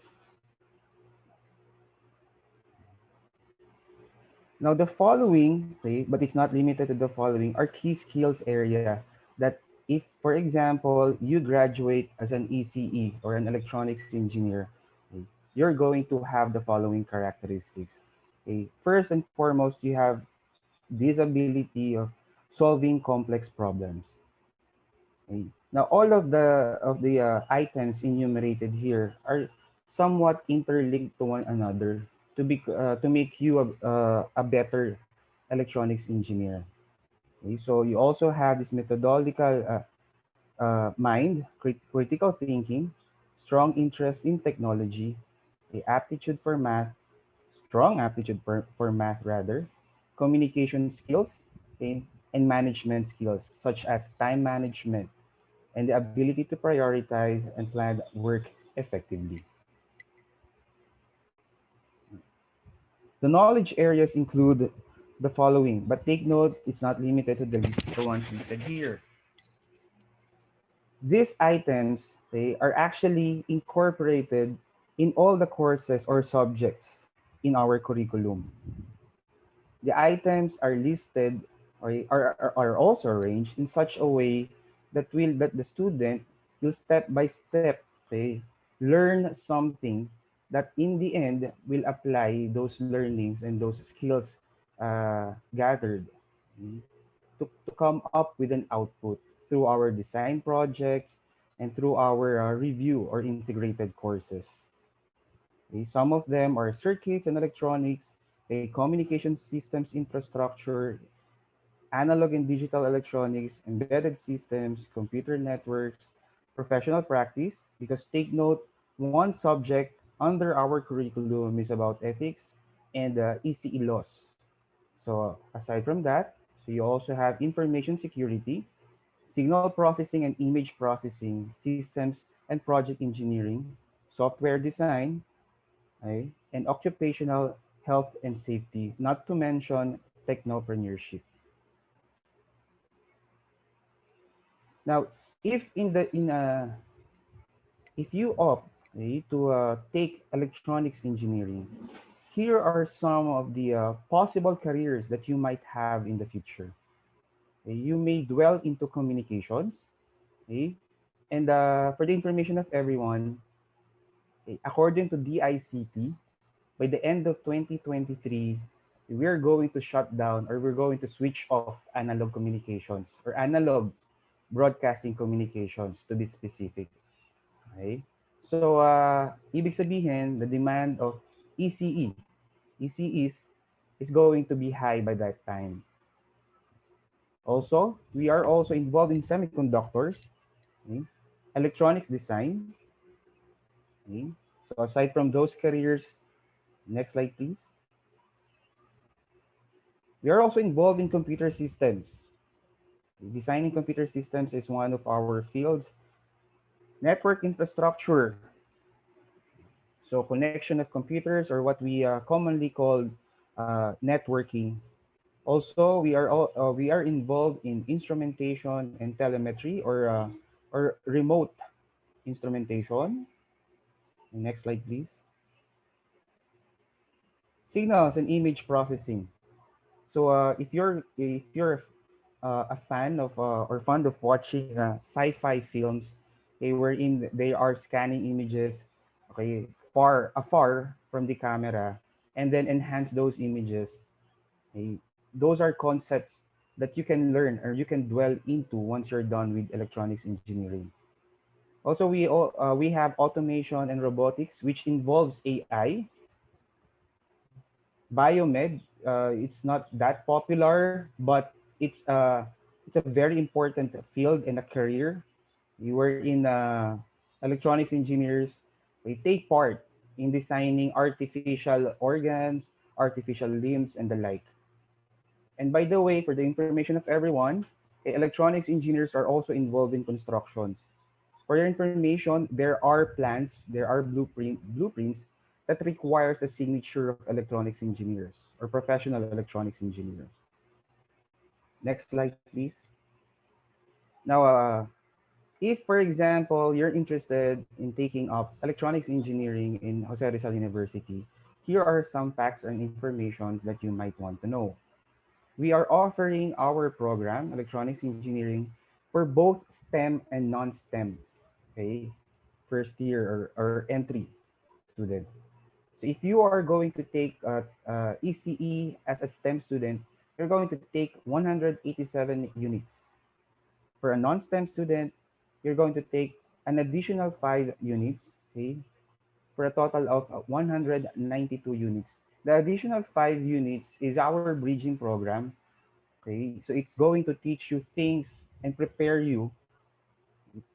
Now, the following, okay, but it's not limited to the following, are key skills area that if, for example, you graduate as an ECE or an electronics engineer, okay, you're going to have the following characteristics. Okay. First and foremost, you have this ability of solving complex problems. Okay. Now, all of the items enumerated here are somewhat interlinked to one another to make you a better electronics engineer. Okay. So you also have this methodological mind, critical thinking, strong interest in technology, a aptitude for math, strong aptitude for math rather, communication skills, okay, and management skills such as time management and the ability to prioritize and plan work effectively. The knowledge areas include the following, but take note, it's not limited to the ones listed here. These items, they are actually incorporated in all the courses or subjects in our curriculum. The items are listed or are also arranged in such a way that the student will step by step, okay, learn something that in the end will apply those learnings and those skills gathered, okay, to come up with an output through our design projects and through our review or integrated courses. Okay, some of them are circuits and electronics, a communication systems infrastructure, analog and digital electronics, embedded systems, computer networks, professional practice, because take note, one subject under our curriculum is about ethics and ECE laws. So aside from that, so you also have information security, signal processing and image processing, systems and project engineering, software design, okay, and occupational health and safety, not to mention technopreneurship. Now, if in the in if you opt, okay, to take electronics engineering, here are some of the possible careers that you might have in the future. Okay, you may dwell into communications, okay, and for the information of everyone, okay, according to DICT, by the end of 2023, we're going to shut down or we're going to switch off analog communications or analog broadcasting communications to be specific. Okay? So, ibig sabihin, the demand of ECE, is going to be high by that time. Also, we are also involved in semiconductors, okay, electronics design. Okay? So, aside from those careers, next slide, please. We are also involved in computer systems. Designing computer systems is one of our fields. Network infrastructure, so connection of computers or what we commonly call networking. Also, we are involved in instrumentation and telemetry or or remote instrumentation. Next slide, please. Signals and image processing. So if you're a fan of or fond of watching sci-fi films, okay, wherein they are scanning images, okay, far afar from the camera, and then enhance those images. Okay, those are concepts that you can learn or you can dwell into once you're done with electronics engineering. Also, we have automation and robotics, which involves AI. Biomed, it's not that popular, but it's a very important field and a career. You were in electronics engineers. We take part in designing artificial organs, artificial limbs, and the like. And by the way, for the information of everyone, electronics engineers are also involved in constructions. For your information, there are plans, there are blueprints that requires the signature of electronics engineers or professional electronics engineers. Next slide, please. Now, if, for example, you're interested in taking up electronics engineering in Jose Rizal University, here are some facts and information that you might want to know. We are offering our program, electronics engineering, for both STEM and non-STEM, okay, first year or entry students. So if you are going to take ECE as a STEM student, you're going to take 187 units. For a non-STEM student, you're going to take an additional 5 units, okay, for a total of 192 units. The additional 5 units is our bridging program. Okay, so it's going to teach you things and prepare you.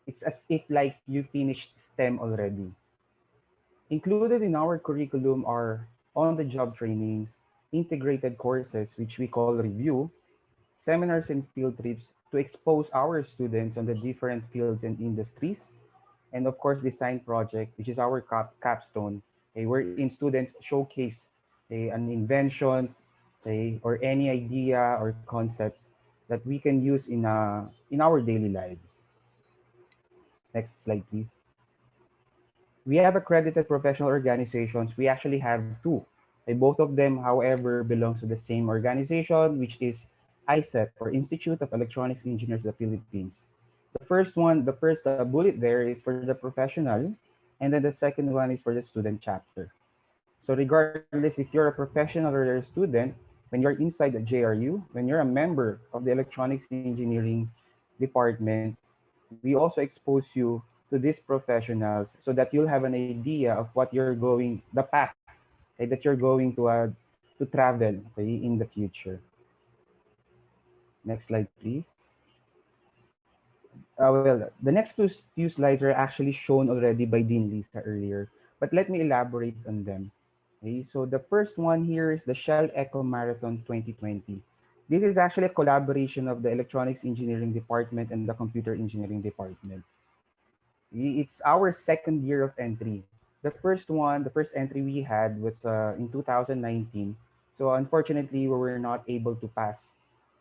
It's as if like you finished STEM already. Included in our curriculum are on-the-job trainings, integrated courses, which we call review, seminars and field trips to expose our students on the different fields and industries, and of course, design project, which is our capstone, wherein students showcase an invention, or any idea or concepts that we can use in our daily lives. Next slide, please. We have accredited professional organizations. We actually have two. Both of them, however, belongs to the same organization, which is ISEP, or Institute of Electronics Engineers of the Philippines. The first bullet there is for the professional, and then the second one is for the student chapter. So regardless if you're a professional or you're a student, when you're inside the JRU, when you're a member of the electronics engineering department, we also expose you to these professionals so that you'll have an idea of what you're going, the path that you're going to travel in the future. Next slide, please. Well, the next few slides are actually shown already by Dean Liza earlier, but let me elaborate on them. Okay, so the first one here is the Shell Eco Marathon 2020. This is actually a collaboration of the Electronics Engineering Department and the Computer Engineering Department. It's our second year of entry. The first entry we had was in 2019. So unfortunately, we were not able to pass.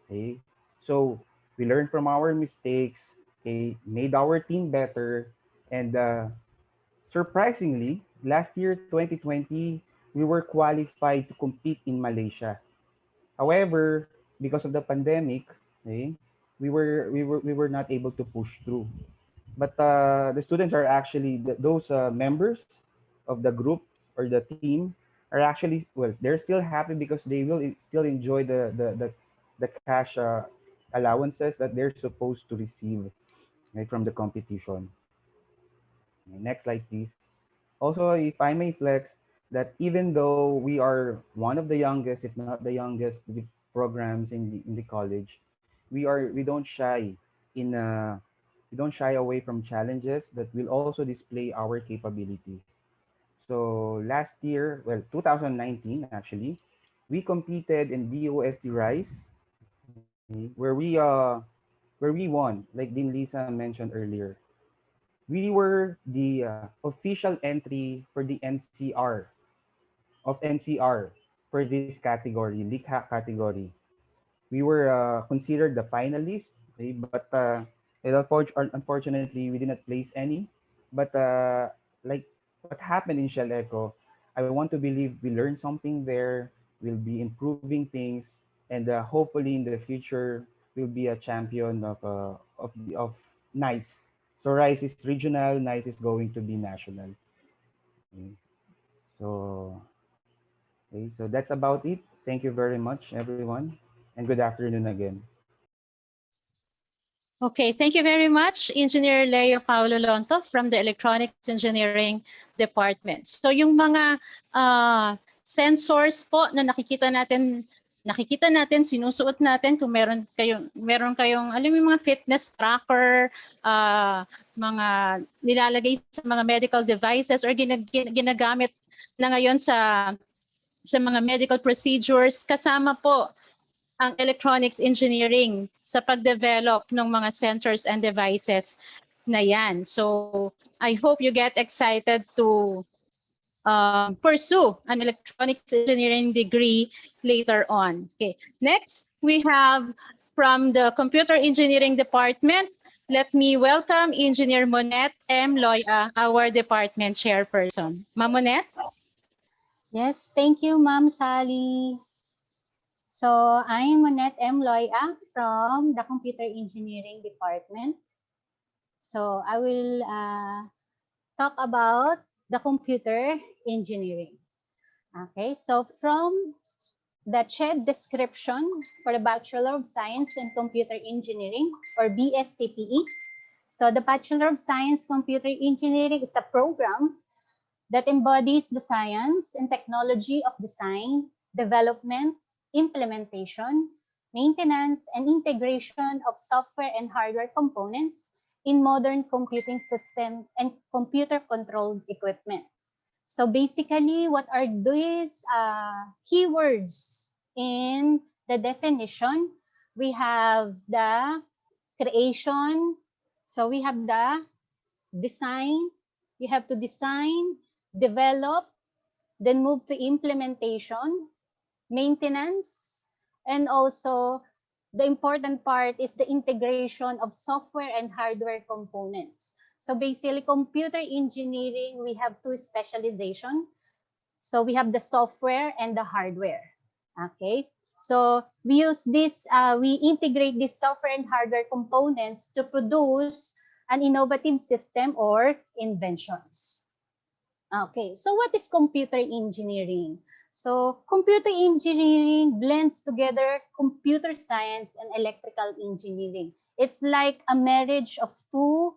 Okay, so we learned from our mistakes. Okay, made our team better, and surprisingly, last year 2020, we were qualified to compete in Malaysia. However, because of the pandemic, okay, we were not able to push through. But the students are actually those members of the group or the team are actually, well, they're still happy because they will still enjoy the cash allowances that they're supposed to receive, right, from the competition. Okay, next slide, please. Also, if I may flex, that even though we are one of the youngest, if not the youngest, with programs in the college, we don't shy in we don't shy away from challenges that will also display our capabilities. So last year, well, 2019 actually, we competed in DOST Rise, okay, where we won, like Dean Lisa mentioned earlier. We were the official entry for the NCR for this category, league hack category. We were considered the finalists, okay, but And unfortunately, we did not place any. But like what happened in Shell Echo, I want to believe we learned something there. We'll be improving things, and hopefully in the future we'll be a champion of NICE. So RICE is regional, NICE is going to be national. Okay. So so that's about it. Thank you very much, everyone, and good afternoon again. Okay, thank you very much, Engineer Leo Paulo Lonto from the Electronics Engineering Department. So yung mga sensors po na nakikita natin, sinusuot natin kung meron kayong alam mo yung mga fitness tracker, mga nilalagay sa mga medical devices or ginagamit na ngayon sa mga medical procedures, kasama po ang electronics engineering sa pag-develop ng mga sensors and devices na yan. So I hope you get excited to pursue an electronics engineering degree later on. Okay. Next, we have from the Computer Engineering Department, let me welcome Engineer Monette M. Loya, our department chairperson. Ma'am Monette? Yes, thank you, Ma'am Sally. So I'm Monette M. Loya from the Computer Engineering Department. So I will talk about the computer engineering. Okay, so from the CHED description for the Bachelor of Science in Computer Engineering, or BSCPE. So the Bachelor of Science Computer Engineering is a program that embodies the science and technology of design, development, implementation, maintenance, and integration of software and hardware components in modern computing system and computer-controlled equipment. So basically, what are these keywords in the definition? We have the creation, so we have the design, you have to design, develop, then move to implementation, maintenance, and also the important part is the integration of software and hardware components. So basically, computer engineering, we have two specializations. So we have the software and the hardware. Okay, so we use this, we integrate these software and hardware components to produce an innovative system or inventions. Okay, so what is computer engineering? So computer engineering blends together computer science and electrical engineering. It's like a marriage of two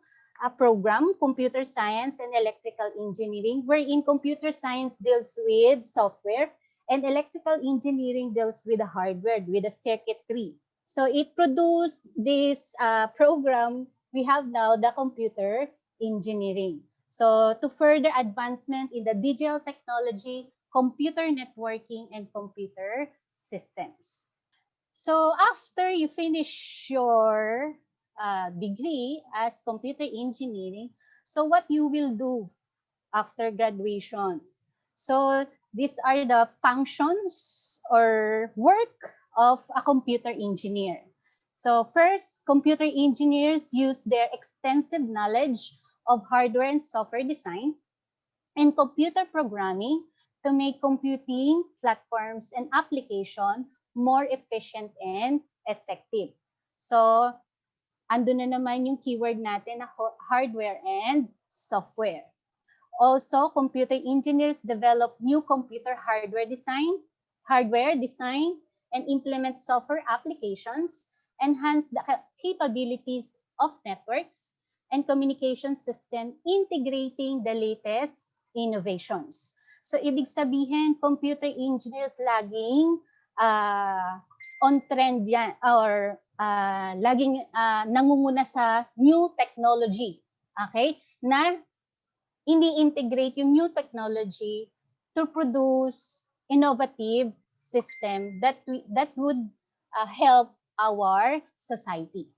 program, computer science and electrical engineering, wherein computer science deals with software and electrical engineering deals with the hardware, with the circuitry. So it produced this program we have now, the computer engineering. So to further advancement in the digital technology, computer networking, and computer systems. So after you finish your degree as computer engineering, so what you will do after graduation? So these are the functions or work of a computer engineer. So first, computer engineers use their extensive knowledge of hardware and software design and computer programming to make computing platforms and application more efficient and effective. So, andun na naman yung keyword natin na hardware and software. Also, computer engineers develop new computer hardware design, and implement software applications, enhance the capabilities of networks and communication system, integrating the latest innovations. So, ibig sabihin, computer engineers laging on trend yan, or laging nangunguna sa new technology. Okay? Na ini-integrate yung new technology to produce innovative system that would help our society.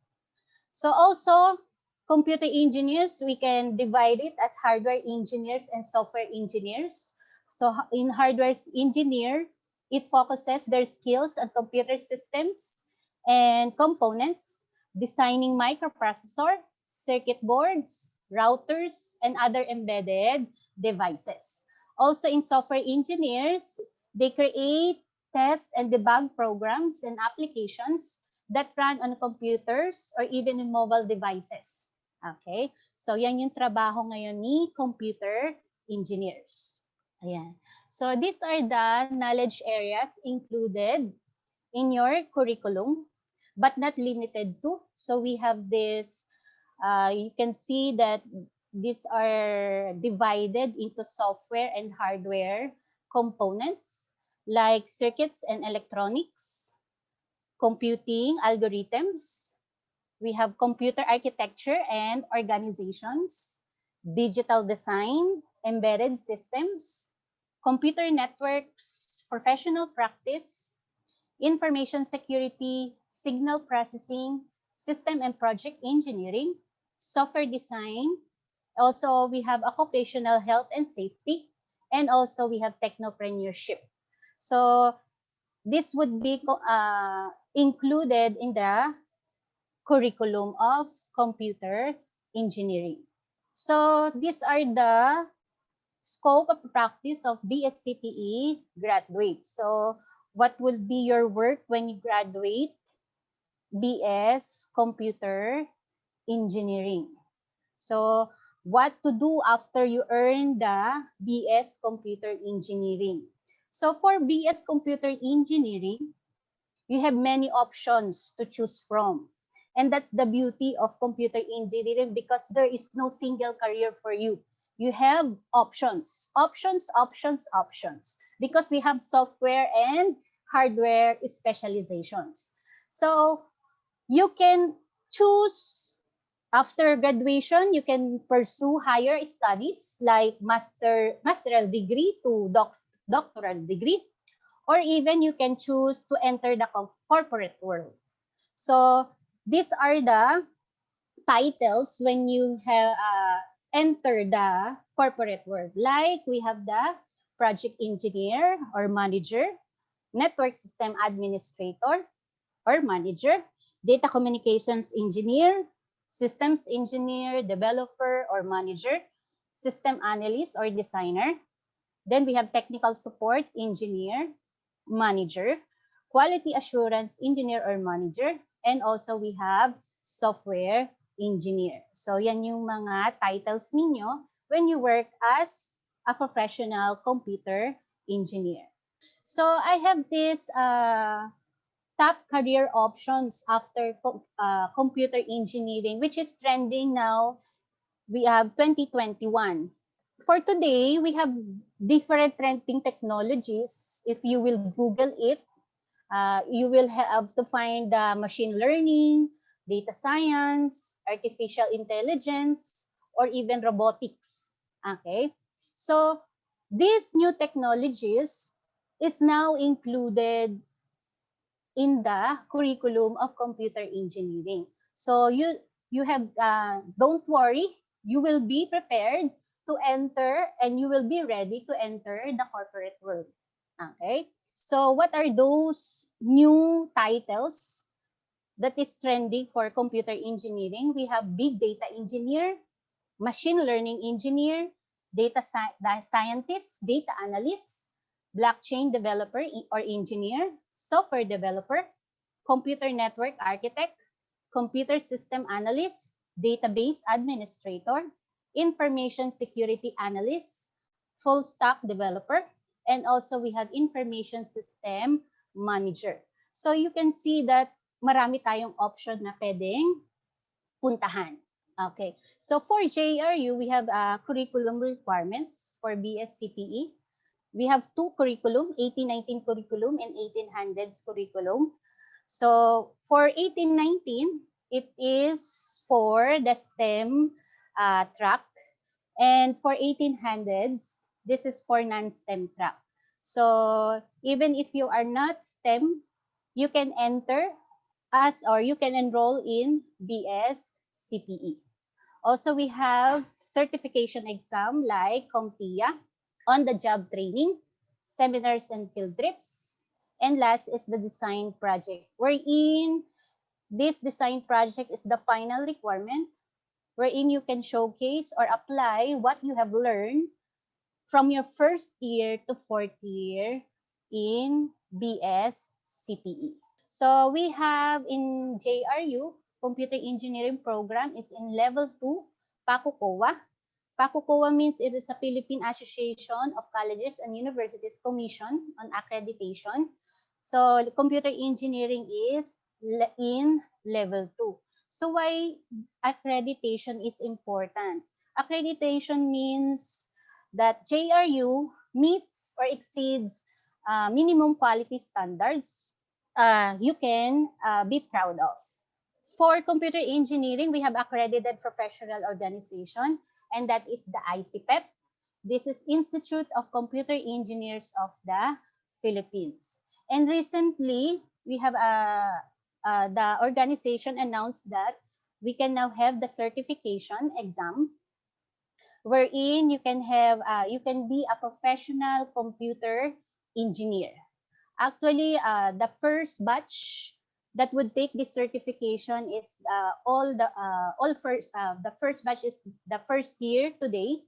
So also, computer engineers, we can divide it as hardware engineers and software engineers. So in hardware engineer, it focuses their skills on computer systems and components, designing microprocessor, circuit boards, routers, and other embedded devices. Also in software engineers, they create, test, and debug programs and applications that run on computers or even in mobile devices. Okay? So yan yung trabaho ngayon ni computer engineers. Ayan. So these are the knowledge areas included in your curriculum, but not limited to. So we have this, you can see that these are divided into software and hardware components like circuits and electronics, computing algorithms. We have computer architecture and organizations, digital design, embedded systems, computer networks, professional practice, information security, signal processing, system and project engineering, software design. Also, we have occupational health and safety, and also we have technopreneurship. So this would be included in the curriculum of computer engineering. So these are the scope of practice of BSCPE graduates. So what will be your work when you graduate BS Computer Engineering? So what to do after you earn the BS Computer Engineering? So for BS Computer Engineering, you have many options to choose from. And that's the beauty of computer engineering because there is no single career for you. You have options, options, options, options, because we have software and hardware specializations. So you can choose after graduation, you can pursue higher studies like master's degree to doctoral degree, or even you can choose to enter the corporate world. So these are the titles when you have enter the corporate world. Like we have the project engineer or manager, network system administrator or manager, data communications engineer, systems engineer, developer or manager, system analyst or designer. Then we have technical support engineer, manager, quality assurance engineer or manager, and also we have software engineer. So yan yung mga titles ninyo when you work as a professional computer engineer. So I have this top career options after computer engineering, which is trending now. We have 2021. For today, we have different trending technologies. If you will Google it, you will have to find machine learning, data science, artificial intelligence, or even robotics. Okay? So these new technologies is now included in the curriculum of computer engineering. So you have, don't worry, you will be prepared to enter and you will be ready to enter the corporate world. Okay? So what are those new titles that is trending for computer engineering? We have big data engineer, machine learning engineer, data scientist, data analyst, blockchain developer or engineer, software developer, computer network architect, computer system analyst, database administrator, information security analyst, full stack developer, and also we have information system manager. So you can see that marami tayong option na pwedeng puntahan. Okay. So for JRU, we have curriculum requirements for BSCPE. We have two curriculum, 1819 curriculum and 1800s curriculum. So for 1819, it is for the STEM track. And for 1800s, this is for non-STEM track. So even if you are not STEM, you can enter as or you can enroll in BS CPE. Also, we have certification exam like CompTIA, on-the-job training, seminars and field trips. And last is the design project, wherein This design project is the final requirement wherein you can showcase or apply what you have learned from your first year to fourth year in BS CPE. So we have in JRU, Computer Engineering Program is in Level 2, PACUCOA. PACUCOA means it is a Philippine Association of Colleges and Universities Commission on Accreditation. So computer engineering is in Level 2. So why accreditation is important? Accreditation means that JRU meets or exceeds minimum quality standards you can be proud of. For computer engineering, we have accredited professional organization, and that is the ICPEP. This is Institute of Computer Engineers of the Philippines. And recently, we have the organization announced that we can now have the certification exam wherein you can be a professional computer engineer. Actually, the first batch that would take this certification is the first batch is the first year today.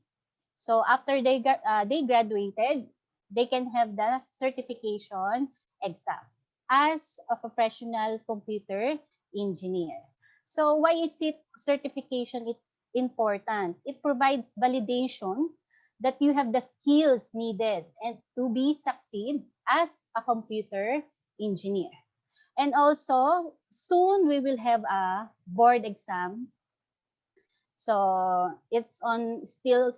So after they graduated, they can have the certification exam as a professional computer engineer. So why is it certification important? It provides validation that you have the skills needed and to be succeed as a computer engineer. And also, soon we will have a board exam. So it's still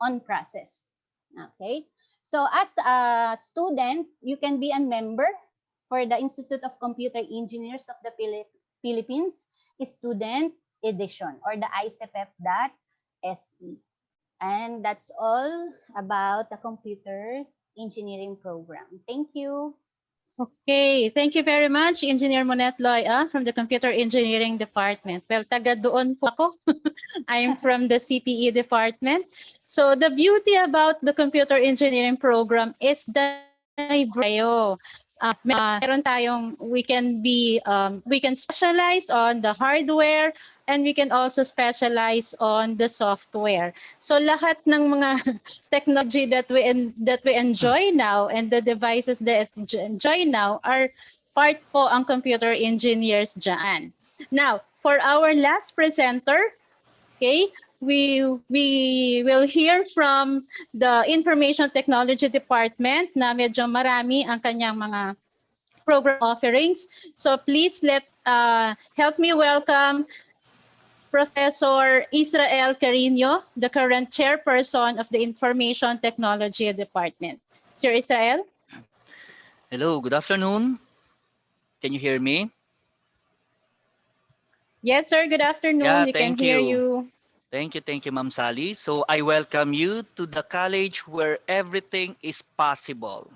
on process. Okay. So as a student, you can be a member for the Institute of Computer Engineers of the Philippines Student Edition or the ICPEP.SE. And that's all about the computer engineering program. Thank you. Okay, thank you very much, Engineer Monet Loya from the Computer Engineering Department. Well, taga doon po ako. I'm from the CPE department. So the beauty about the computer engineering program is the diverse. Meron tayong, we can specialize on the hardware and we can also specialize on the software. So lahat ng mga technology that we enjoy now and the devices that enjoy now are part po ang computer engineers dyan. Now, for our last presenter, okay, we will hear from the Information Technology Department na medyo marami ang kanyang mga program offerings. So please help me welcome Professor Israel Carino, the current chairperson of the Information Technology Department. Sir Israel? Hello, good afternoon. Can you hear me? Yes, sir. Good afternoon. Yeah, We can thank hear you. you. Thank you, Ma'am Sally. So I welcome you to the college where everything is possible.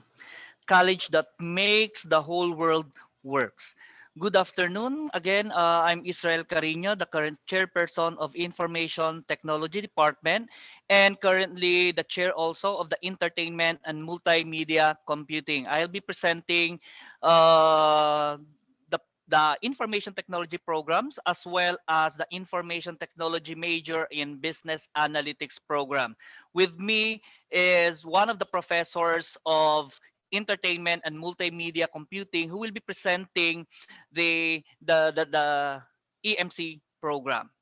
College that makes the whole world works. Good afternoon. Again, I'm Israel Carino, the current chairperson of Information Technology Department and currently the chair also of the Entertainment and Multimedia Computing. I'll be presenting the information technology programs as well as the information technology major in business analytics program. With me is one of the professors of entertainment and multimedia computing who will be presenting the EMC program.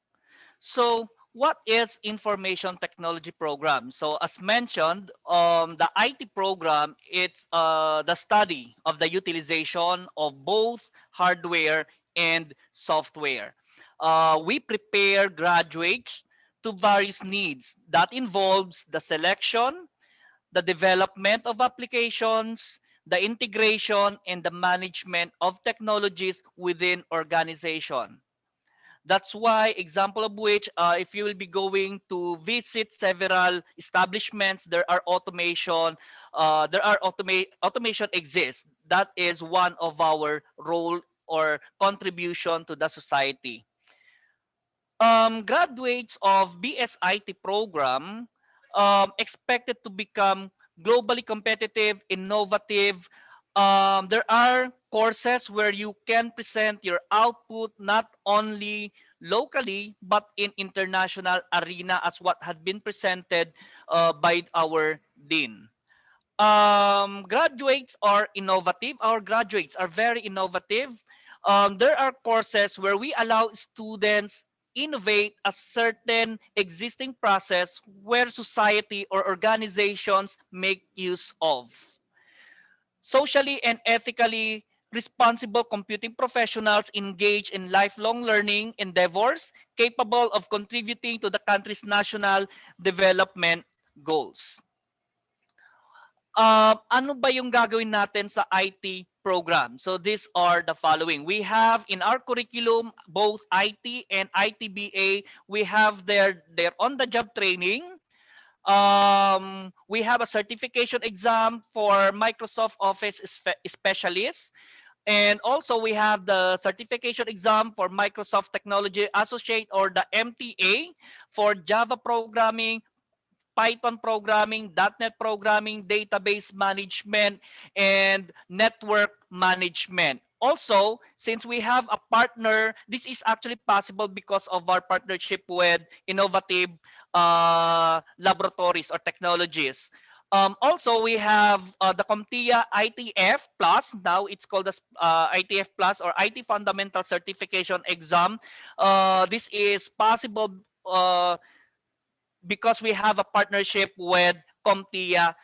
So what is information technology program? So as mentioned, the IT program, it's the study of the utilization of both hardware and software. We prepare graduates to various needs that involves the selection, the development of applications, the integration, and the management of technologies within organization. That's why, example of which, if you will be going to visit several establishments, automation exists. That is one of our role or contribution to the society. Graduates of BSIT program expected to become globally competitive, innovative, There are courses where you can present your output not only locally but in international arena as what had been presented by our dean. Graduates are innovative. Our graduates are very innovative. There are courses where we allow students innovate a certain existing process where society or organizations make use of. Socially and ethically responsible computing professionals engage in lifelong learning endeavors capable of contributing to the country's national development goals. Ano ba yung gagawin natin sa IT program? So these are the following. We have in our curriculum both IT and ITBA. We have their on-the-job training. We have a certification exam for Microsoft Office specialists. And also we have the certification exam for Microsoft Technology Associate or the MTA for Java programming, Python programming, .NET programming, database management, and network management. Also, since we have a partner, this is actually possible because of our partnership with innovative laboratories or technologies. Also, we have the CompTIA ITF Plus. Now it's called the ITF Plus or IT Fundamental Certification Exam. This is possible because we have a partnership with CompTIA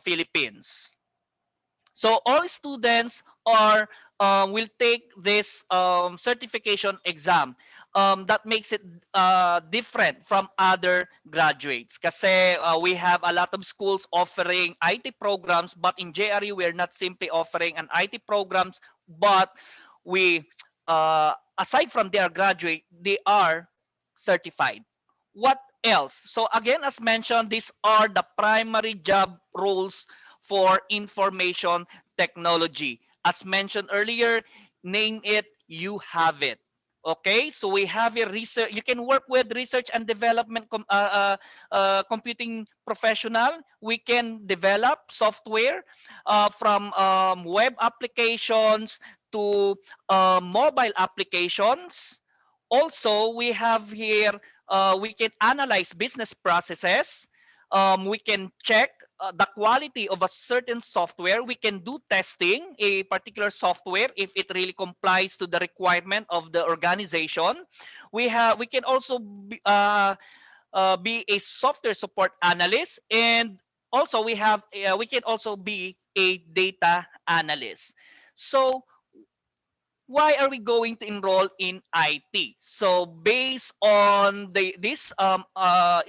Philippines. So all students are will take this certification exam. That makes it different from other graduates. Kasi we have a lot of schools offering IT programs, but in JRU we're not simply offering an IT programs, but we aside from their graduate, they are certified. What else? So again, as mentioned, these are the primary job roles for information technology. As mentioned earlier, name it, you have it. Okay, so we have a research. You can work with research and development computing professional. We can develop software from web applications to mobile applications. Also, we have here, we can analyze business processes. We can check the quality of a certain software. We can do testing a particular software if it really complies to the requirement of the organization. We can also be a software support analyst, and also we can also be a data analyst. So why are we going to enroll in IT? So based on this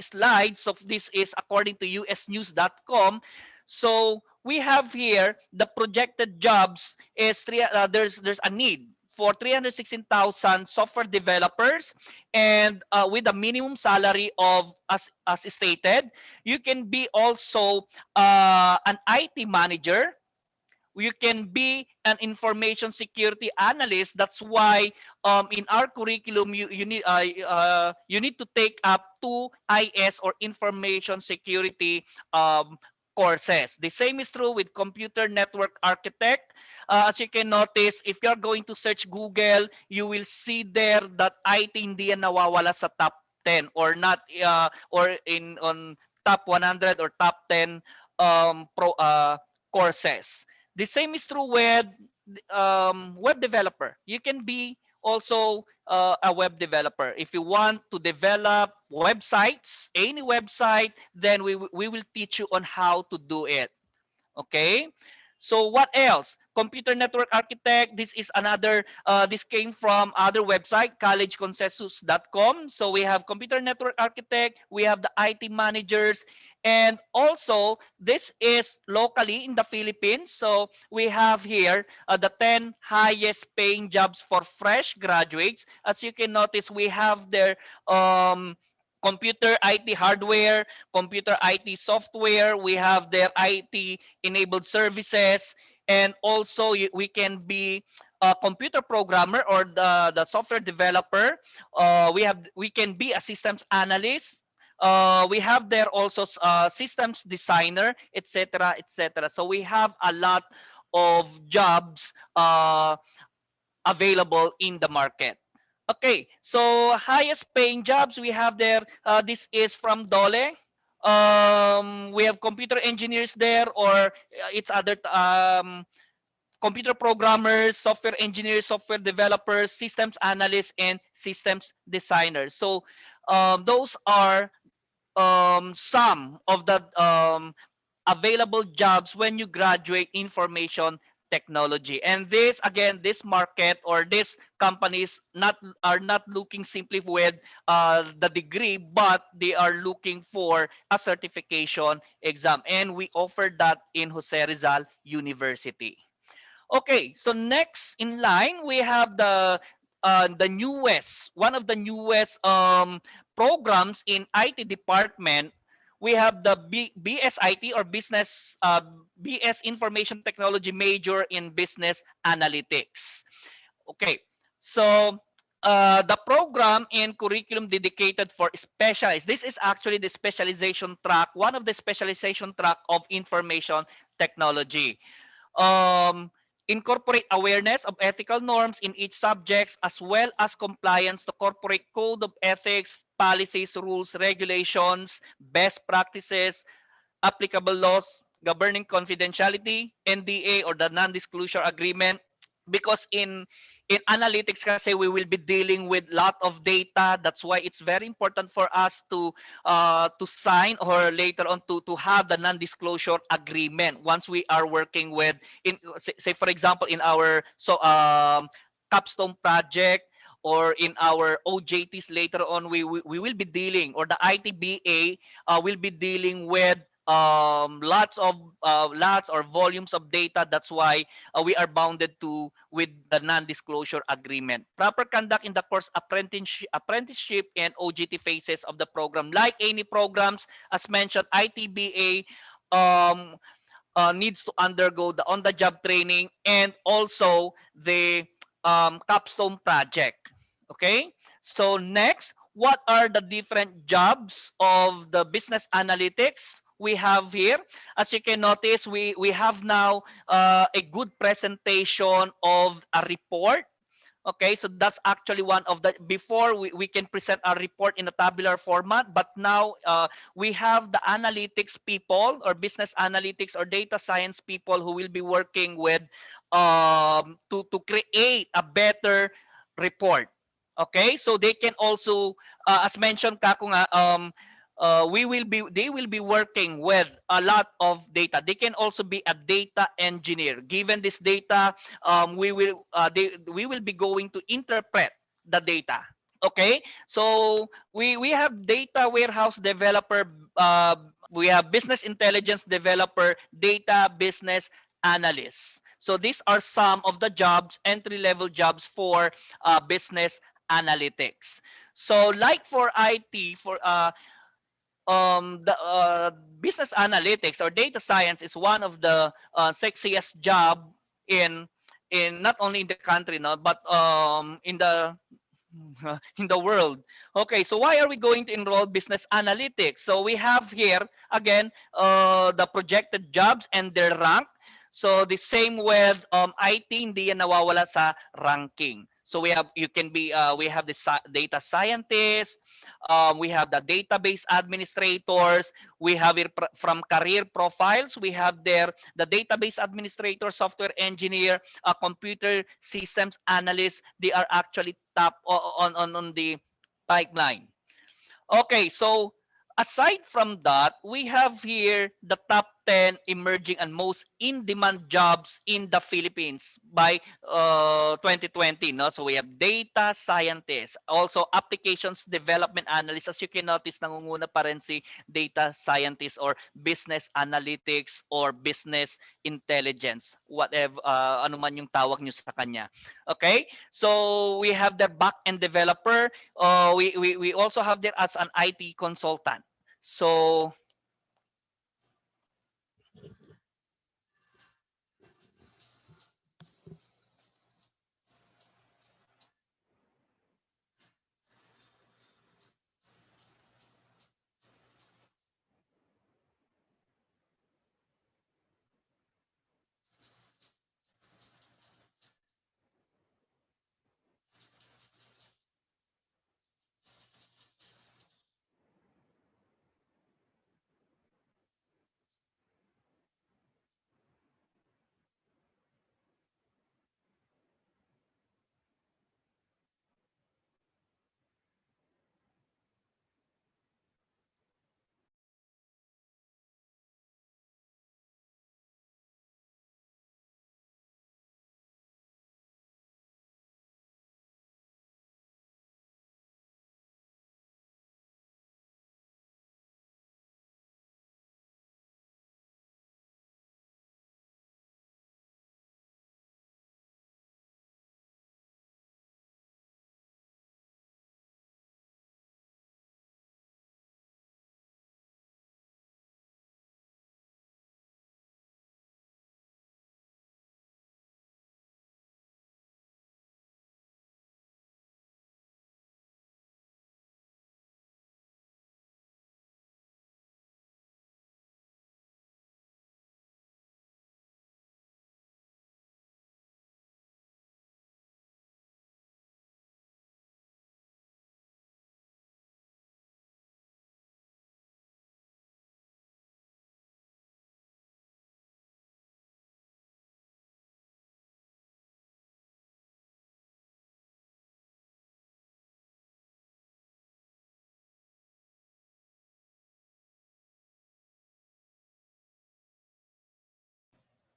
slides, so this is according to usnews.com. So we have here the projected jobs is there's a need for 316,000 software developers, and with a minimum salary of as stated, you can be also an IT manager, you can be an information security analyst. That's why in our curriculum you need to take up 2 IS or information security courses. The same is true with computer network architect. As you can notice, if you're going to search Google, you will see there that IT hindi yan nawawala sa top 10 or not or in on top 100 or top 10 courses. The same is true with web developer. You can be also a web developer. If you want to develop websites, any website, then we will teach you on how to do it. Okay. So what else? Computer network architect. This is another. This came from other website, collegeconsensus.com. So we have computer network architect. We have the IT managers, and also this is locally in the Philippines. So we have here the 10 highest paying jobs for fresh graduates. As you can notice, we have their computer IT hardware, computer IT software, we have their IT enabled services, and also we can be a computer programmer or the software developer. We can be a systems analyst. We have there also systems designer, etc., etc. So we have a lot of jobs available in the market. Okay, so highest paying jobs we have there. This is from Dole. We have computer engineers there, or it's other computer programmers, software engineers, software developers, systems analysts, and systems designers. So those are some of the available jobs when you graduate information technology. And this again, this market or these companies not are not looking simply with the degree, but they are looking for a certification exam, and we offer that in Jose Rizal University. Okay, so next in line we have the newest, one of the newest programs in IT department. We have the BSIT, or business BS Information Technology major in Business Analytics. Okay, so the program and curriculum dedicated for specialists. This is actually the specialization track, one of the specialization track of information technology. um, Incorporate awareness of ethical norms in each subject, as well as compliance to corporate code of ethics, policies, rules, regulations, best practices, applicable laws governing confidentiality, NDA, or the non-disclosure agreement. Because in analytics kasi we will be dealing with lot of data. That's why it's very important for us to sign, or later on to have the non-disclosure agreement once we are working with, in say for example in our capstone project, or in our OJTs later on, we will be dealing, or the ITBA will be dealing with lots or volumes of data. That's why we are bounded to with the non-disclosure agreement. Proper conduct in the course apprenticeship and OGT phases of the program. Like any programs, as mentioned, ITBA um, needs to undergo the on-the-job training, and also the capstone project. Okay, so next, what are the different jobs of the business analytics we have here? As you can notice, we have now a good presentation of a report. Okay, so that's actually one of the, before we can present our report in a tabular format, but now we have the analytics people, or business analytics or data science people, who will be working with to create a better report. Okay, so they can also, as mentioned kako nga, they will be working with a lot of data. They can also be a data engineer. Given this data, we will be going to interpret the data. Okay, so we have data warehouse developer, we have business intelligence developer, data business analysts. So these are some of the jobs, entry level jobs for business analytics. So like for IT, for the business analytics or data science is one of the sexiest job in not only in the country, no, but in the world. Okay, so why are we going to enroll business analytics? So we have here again the projected jobs and their rank. So the same with IT, hindi yan nawawala sa ranking. So we have, you can be we have the data scientists, we have the database administrators, we have it from career profiles, we have there the database administrator, software engineer, computer systems analyst. They are actually top on the pipeline. Okay, so aside from that, we have here the top 10 emerging and most in-demand jobs in the Philippines by 2020. No? So we have data scientists, also applications development analysts. As you can notice, nangunguna pa rin si data scientist or business analytics or business intelligence, whatever, ano man yung tawag nyo sa kanya. Okay, so we have the back-end developer. We also have there as an IT consultant. So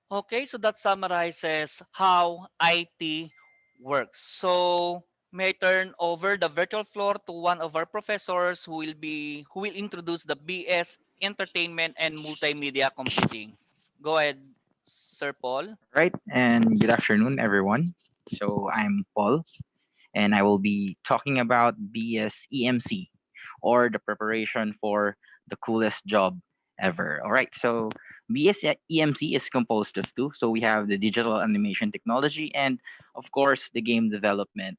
Okay, so that summarizes how IT works. So may I turn over the virtual floor to one of our professors who will introduce the BS Entertainment and Multimedia Computing. Go ahead, Sir Paul. Right, and good afternoon, everyone. So I'm Paul, and I will be talking about BSEMC, or the preparation for the coolest job ever. All right, so BSEMC is composed of two. So we have the digital animation technology and, of course, the game development.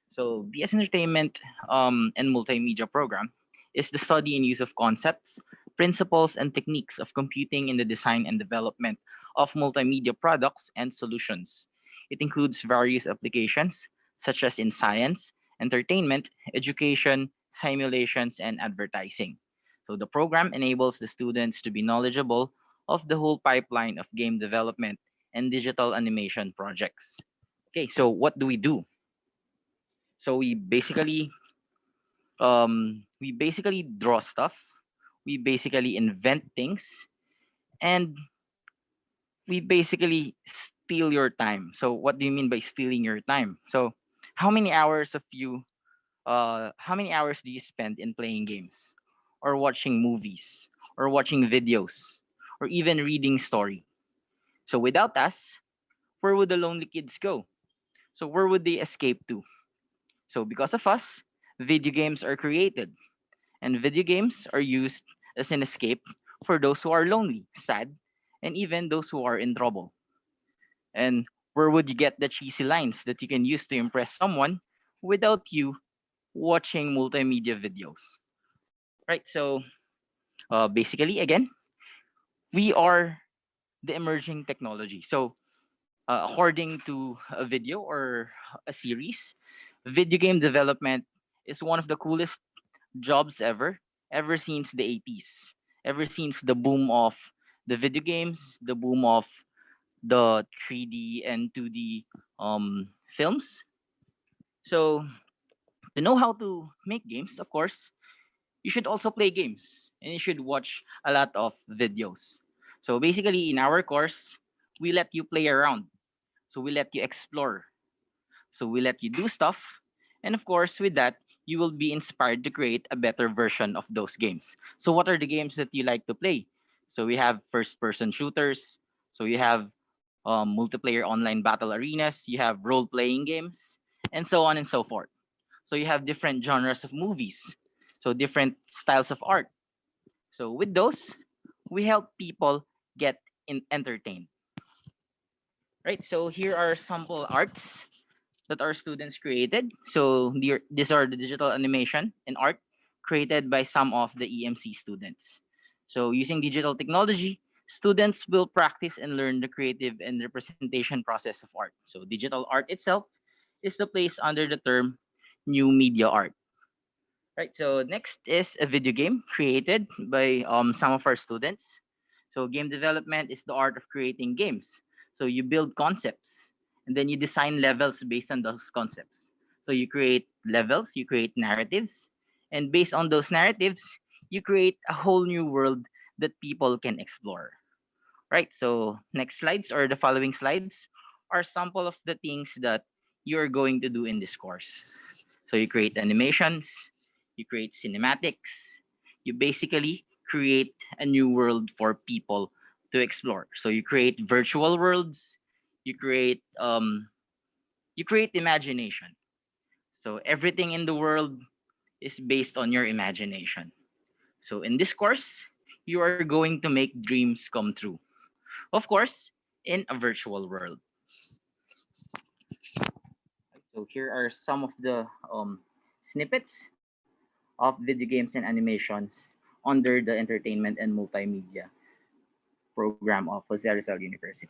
So BS Entertainment and Multimedia program is the study and use of concepts, principles, and techniques of computing in the design and development of multimedia products and solutions. It includes various applications such as in science, entertainment, education, simulations, and advertising. So the program enables the students to be knowledgeable of the whole pipeline of game development and digital animation projects. Okay, so what do we do? So we basically draw stuff, we basically invent things, and we basically steal your time. So what do you mean by stealing your time? So how many hours of you how many hours do you spend in playing games, or watching movies, or watching videos, or even reading story? So without us, where would the lonely kids go? So where would they escape to? So because of us, video games are created, and video games are used as an escape for those who are lonely, sad, and even those who are in trouble. And where would you get the cheesy lines that you can use to impress someone without you watching multimedia videos? Right? So basically, again, we are the emerging technology. So according to a video or a series, video game development is one of the coolest jobs ever since the 80s, ever since the boom of the video games, the boom of the 3D and 2D films. So to know how to make games, of course, you should also play games, and you should watch a lot of videos. So basically, in our course, we let you play around, so we let you explore, so we let you do stuff. And of course, with that, you will be inspired to create a better version of those games. So what are the games that you like to play? So we have first person shooters. So you have multiplayer online battle arenas. You have role playing games, and so on and so forth. So you have different genres of movies. So different styles of art. So with those, we help people get entertained. Right? So here are sample arts that our students created. So these are the digital animation and art created by some of the EMC students. So using digital technology, students will practice and learn the creative and representation process of art. So digital art itself is the place under the term new media art. Right. So next is a video game created by some of our students. So game development is the art of creating games. So you build concepts, and then you design levels based on those concepts. So you create levels, you create narratives, and based on those narratives, you create a whole new world that people can explore. Right. So next slides, or the following slides, are sample of the things that you're going to do in this course. So you create animations, you create cinematics, you basically create a new world for people to explore. So you create virtual worlds, you create imagination. So everything in the world is based on your imagination. So in this course, you are going to make dreams come true. Of course, in a virtual world. So here are some of the snippets of video games and animations under the Entertainment and Multimedia program of Jose Rizal University.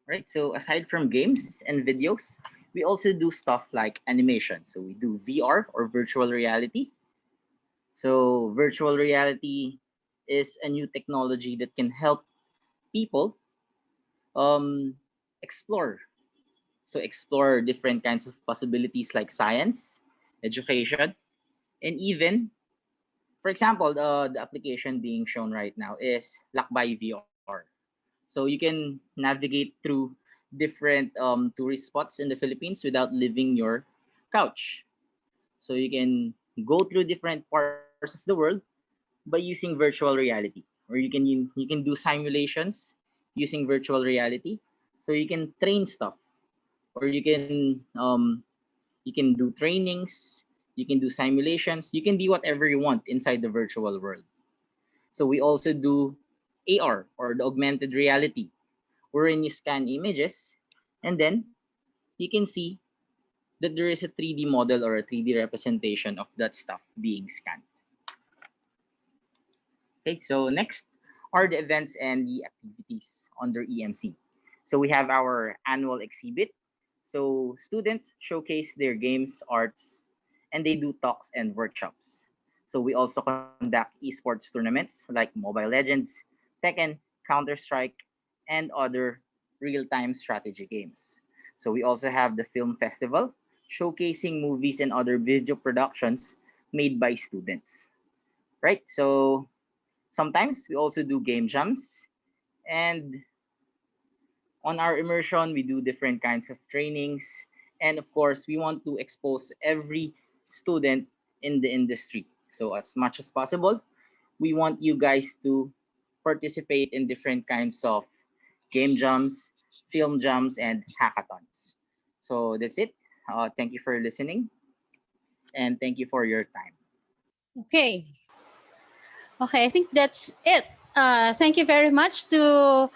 Right. So aside from games and videos, we also do stuff like animation. So we do VR, or virtual reality. So virtual reality is a new technology that can help people um, explore. So explore different kinds of possibilities like science, education, and even, for example, the application being shown right now is Lakbay VR. So you can navigate through different tourist spots in the Philippines without leaving your couch. So you can go through different parts of the world by using virtual reality, or you can do simulations using virtual reality. So you can train stuff, or you can do trainings, you can do simulations, you can be whatever you want inside the virtual world. So we also do AR, or the augmented reality, wherein you scan images and then you can see that there is a 3D model or a 3D representation of that stuff being scanned. Okay, so next are the events and the activities under EMC. So we have our annual exhibit. So students showcase their games, arts, and they do talks and workshops. So we also conduct esports tournaments like Mobile Legends, Tekken, Counter-Strike, and other real-time strategy games. So we also have the film festival, showcasing movies and other video productions made by students. Right? So sometimes we also do game jams, and on our immersion, we do different kinds of trainings. And of course, we want to expose every student in the industry. So as much as possible, we want you guys to participate in different kinds of game jams, film jams, and hackathons. So that's it. Thank you for listening, and thank you for your time. Okay. Okay, I think that's it. Thank you very much to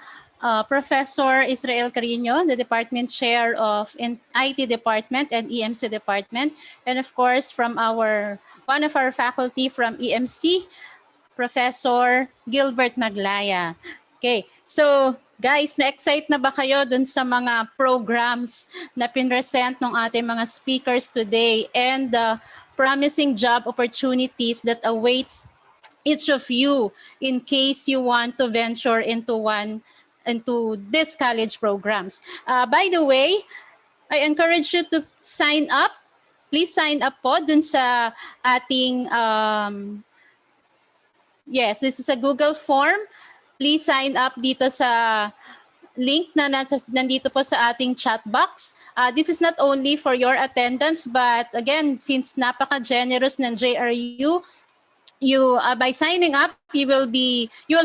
Professor Israel Carino, the Department Chair of IT Department and EMC Department, and of course from one of our faculty from EMC, Professor Gilbert Maglaya. Okay, so guys, na-excite na ba kayo dun sa mga programs na pinresent ng ating mga speakers today and the promising job opportunities that awaits each of you in case you want to venture into this college programs. By the way, I encourage you to sign up. Please sign up po dun sa ating yes, this is a Google form. Please sign up dito sa link na nandito po sa ating chat box. This is not only for your attendance, but again, since napaka-generous ng JRU, you by signing up, you will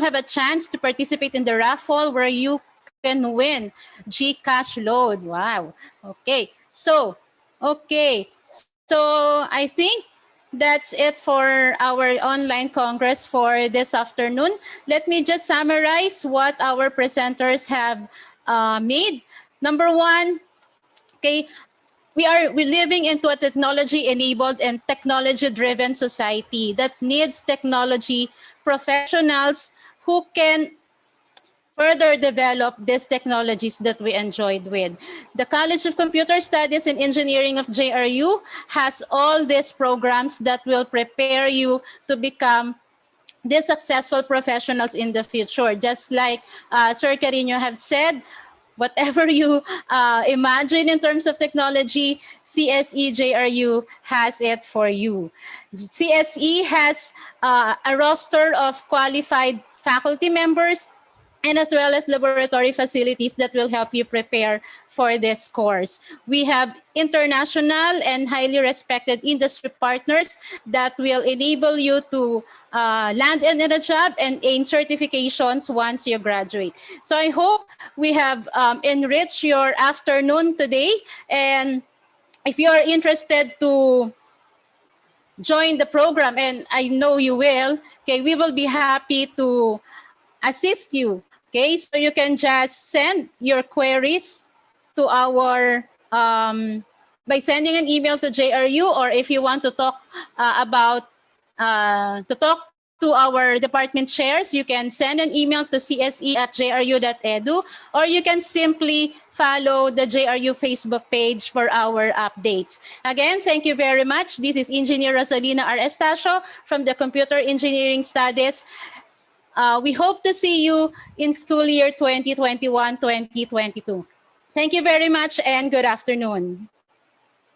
have a chance to participate in the raffle where you can win GCash load. Wow. Okay. So I think that's it for our online congress for this afternoon. Let me just summarize what our presenters have made. Number one, okay, we're living into a technology-enabled and technology-driven society that needs technology professionals who can further develop these technologies that we enjoyed with. The College of Computer Studies and Engineering of JRU has all these programs that will prepare you to become the successful professionals in the future. Just like Sir Carino have said, whatever you imagine in terms of technology, CSE JRU has it for you. CSE has a roster of qualified faculty members and as well as laboratory facilities that will help you prepare for this course. We have international and highly respected industry partners that will enable you to land in a job and gain certifications once you graduate. So I hope we have enriched your afternoon today. And if you are interested to join the program, and I know you will, okay, we will be happy to assist you. Okay, so you can just send your queries to our by sending an email to JRU, or if you want to talk to our department chairs, you can send an email to csE@jru.edu, or you can simply follow the JRU Facebook page for our updates. Again, thank you very much. This is Engineer Rosalina R. Estacio from the Computer Engineering Studies. We hope to see you in school year 2021-2022. Thank you very much and good afternoon.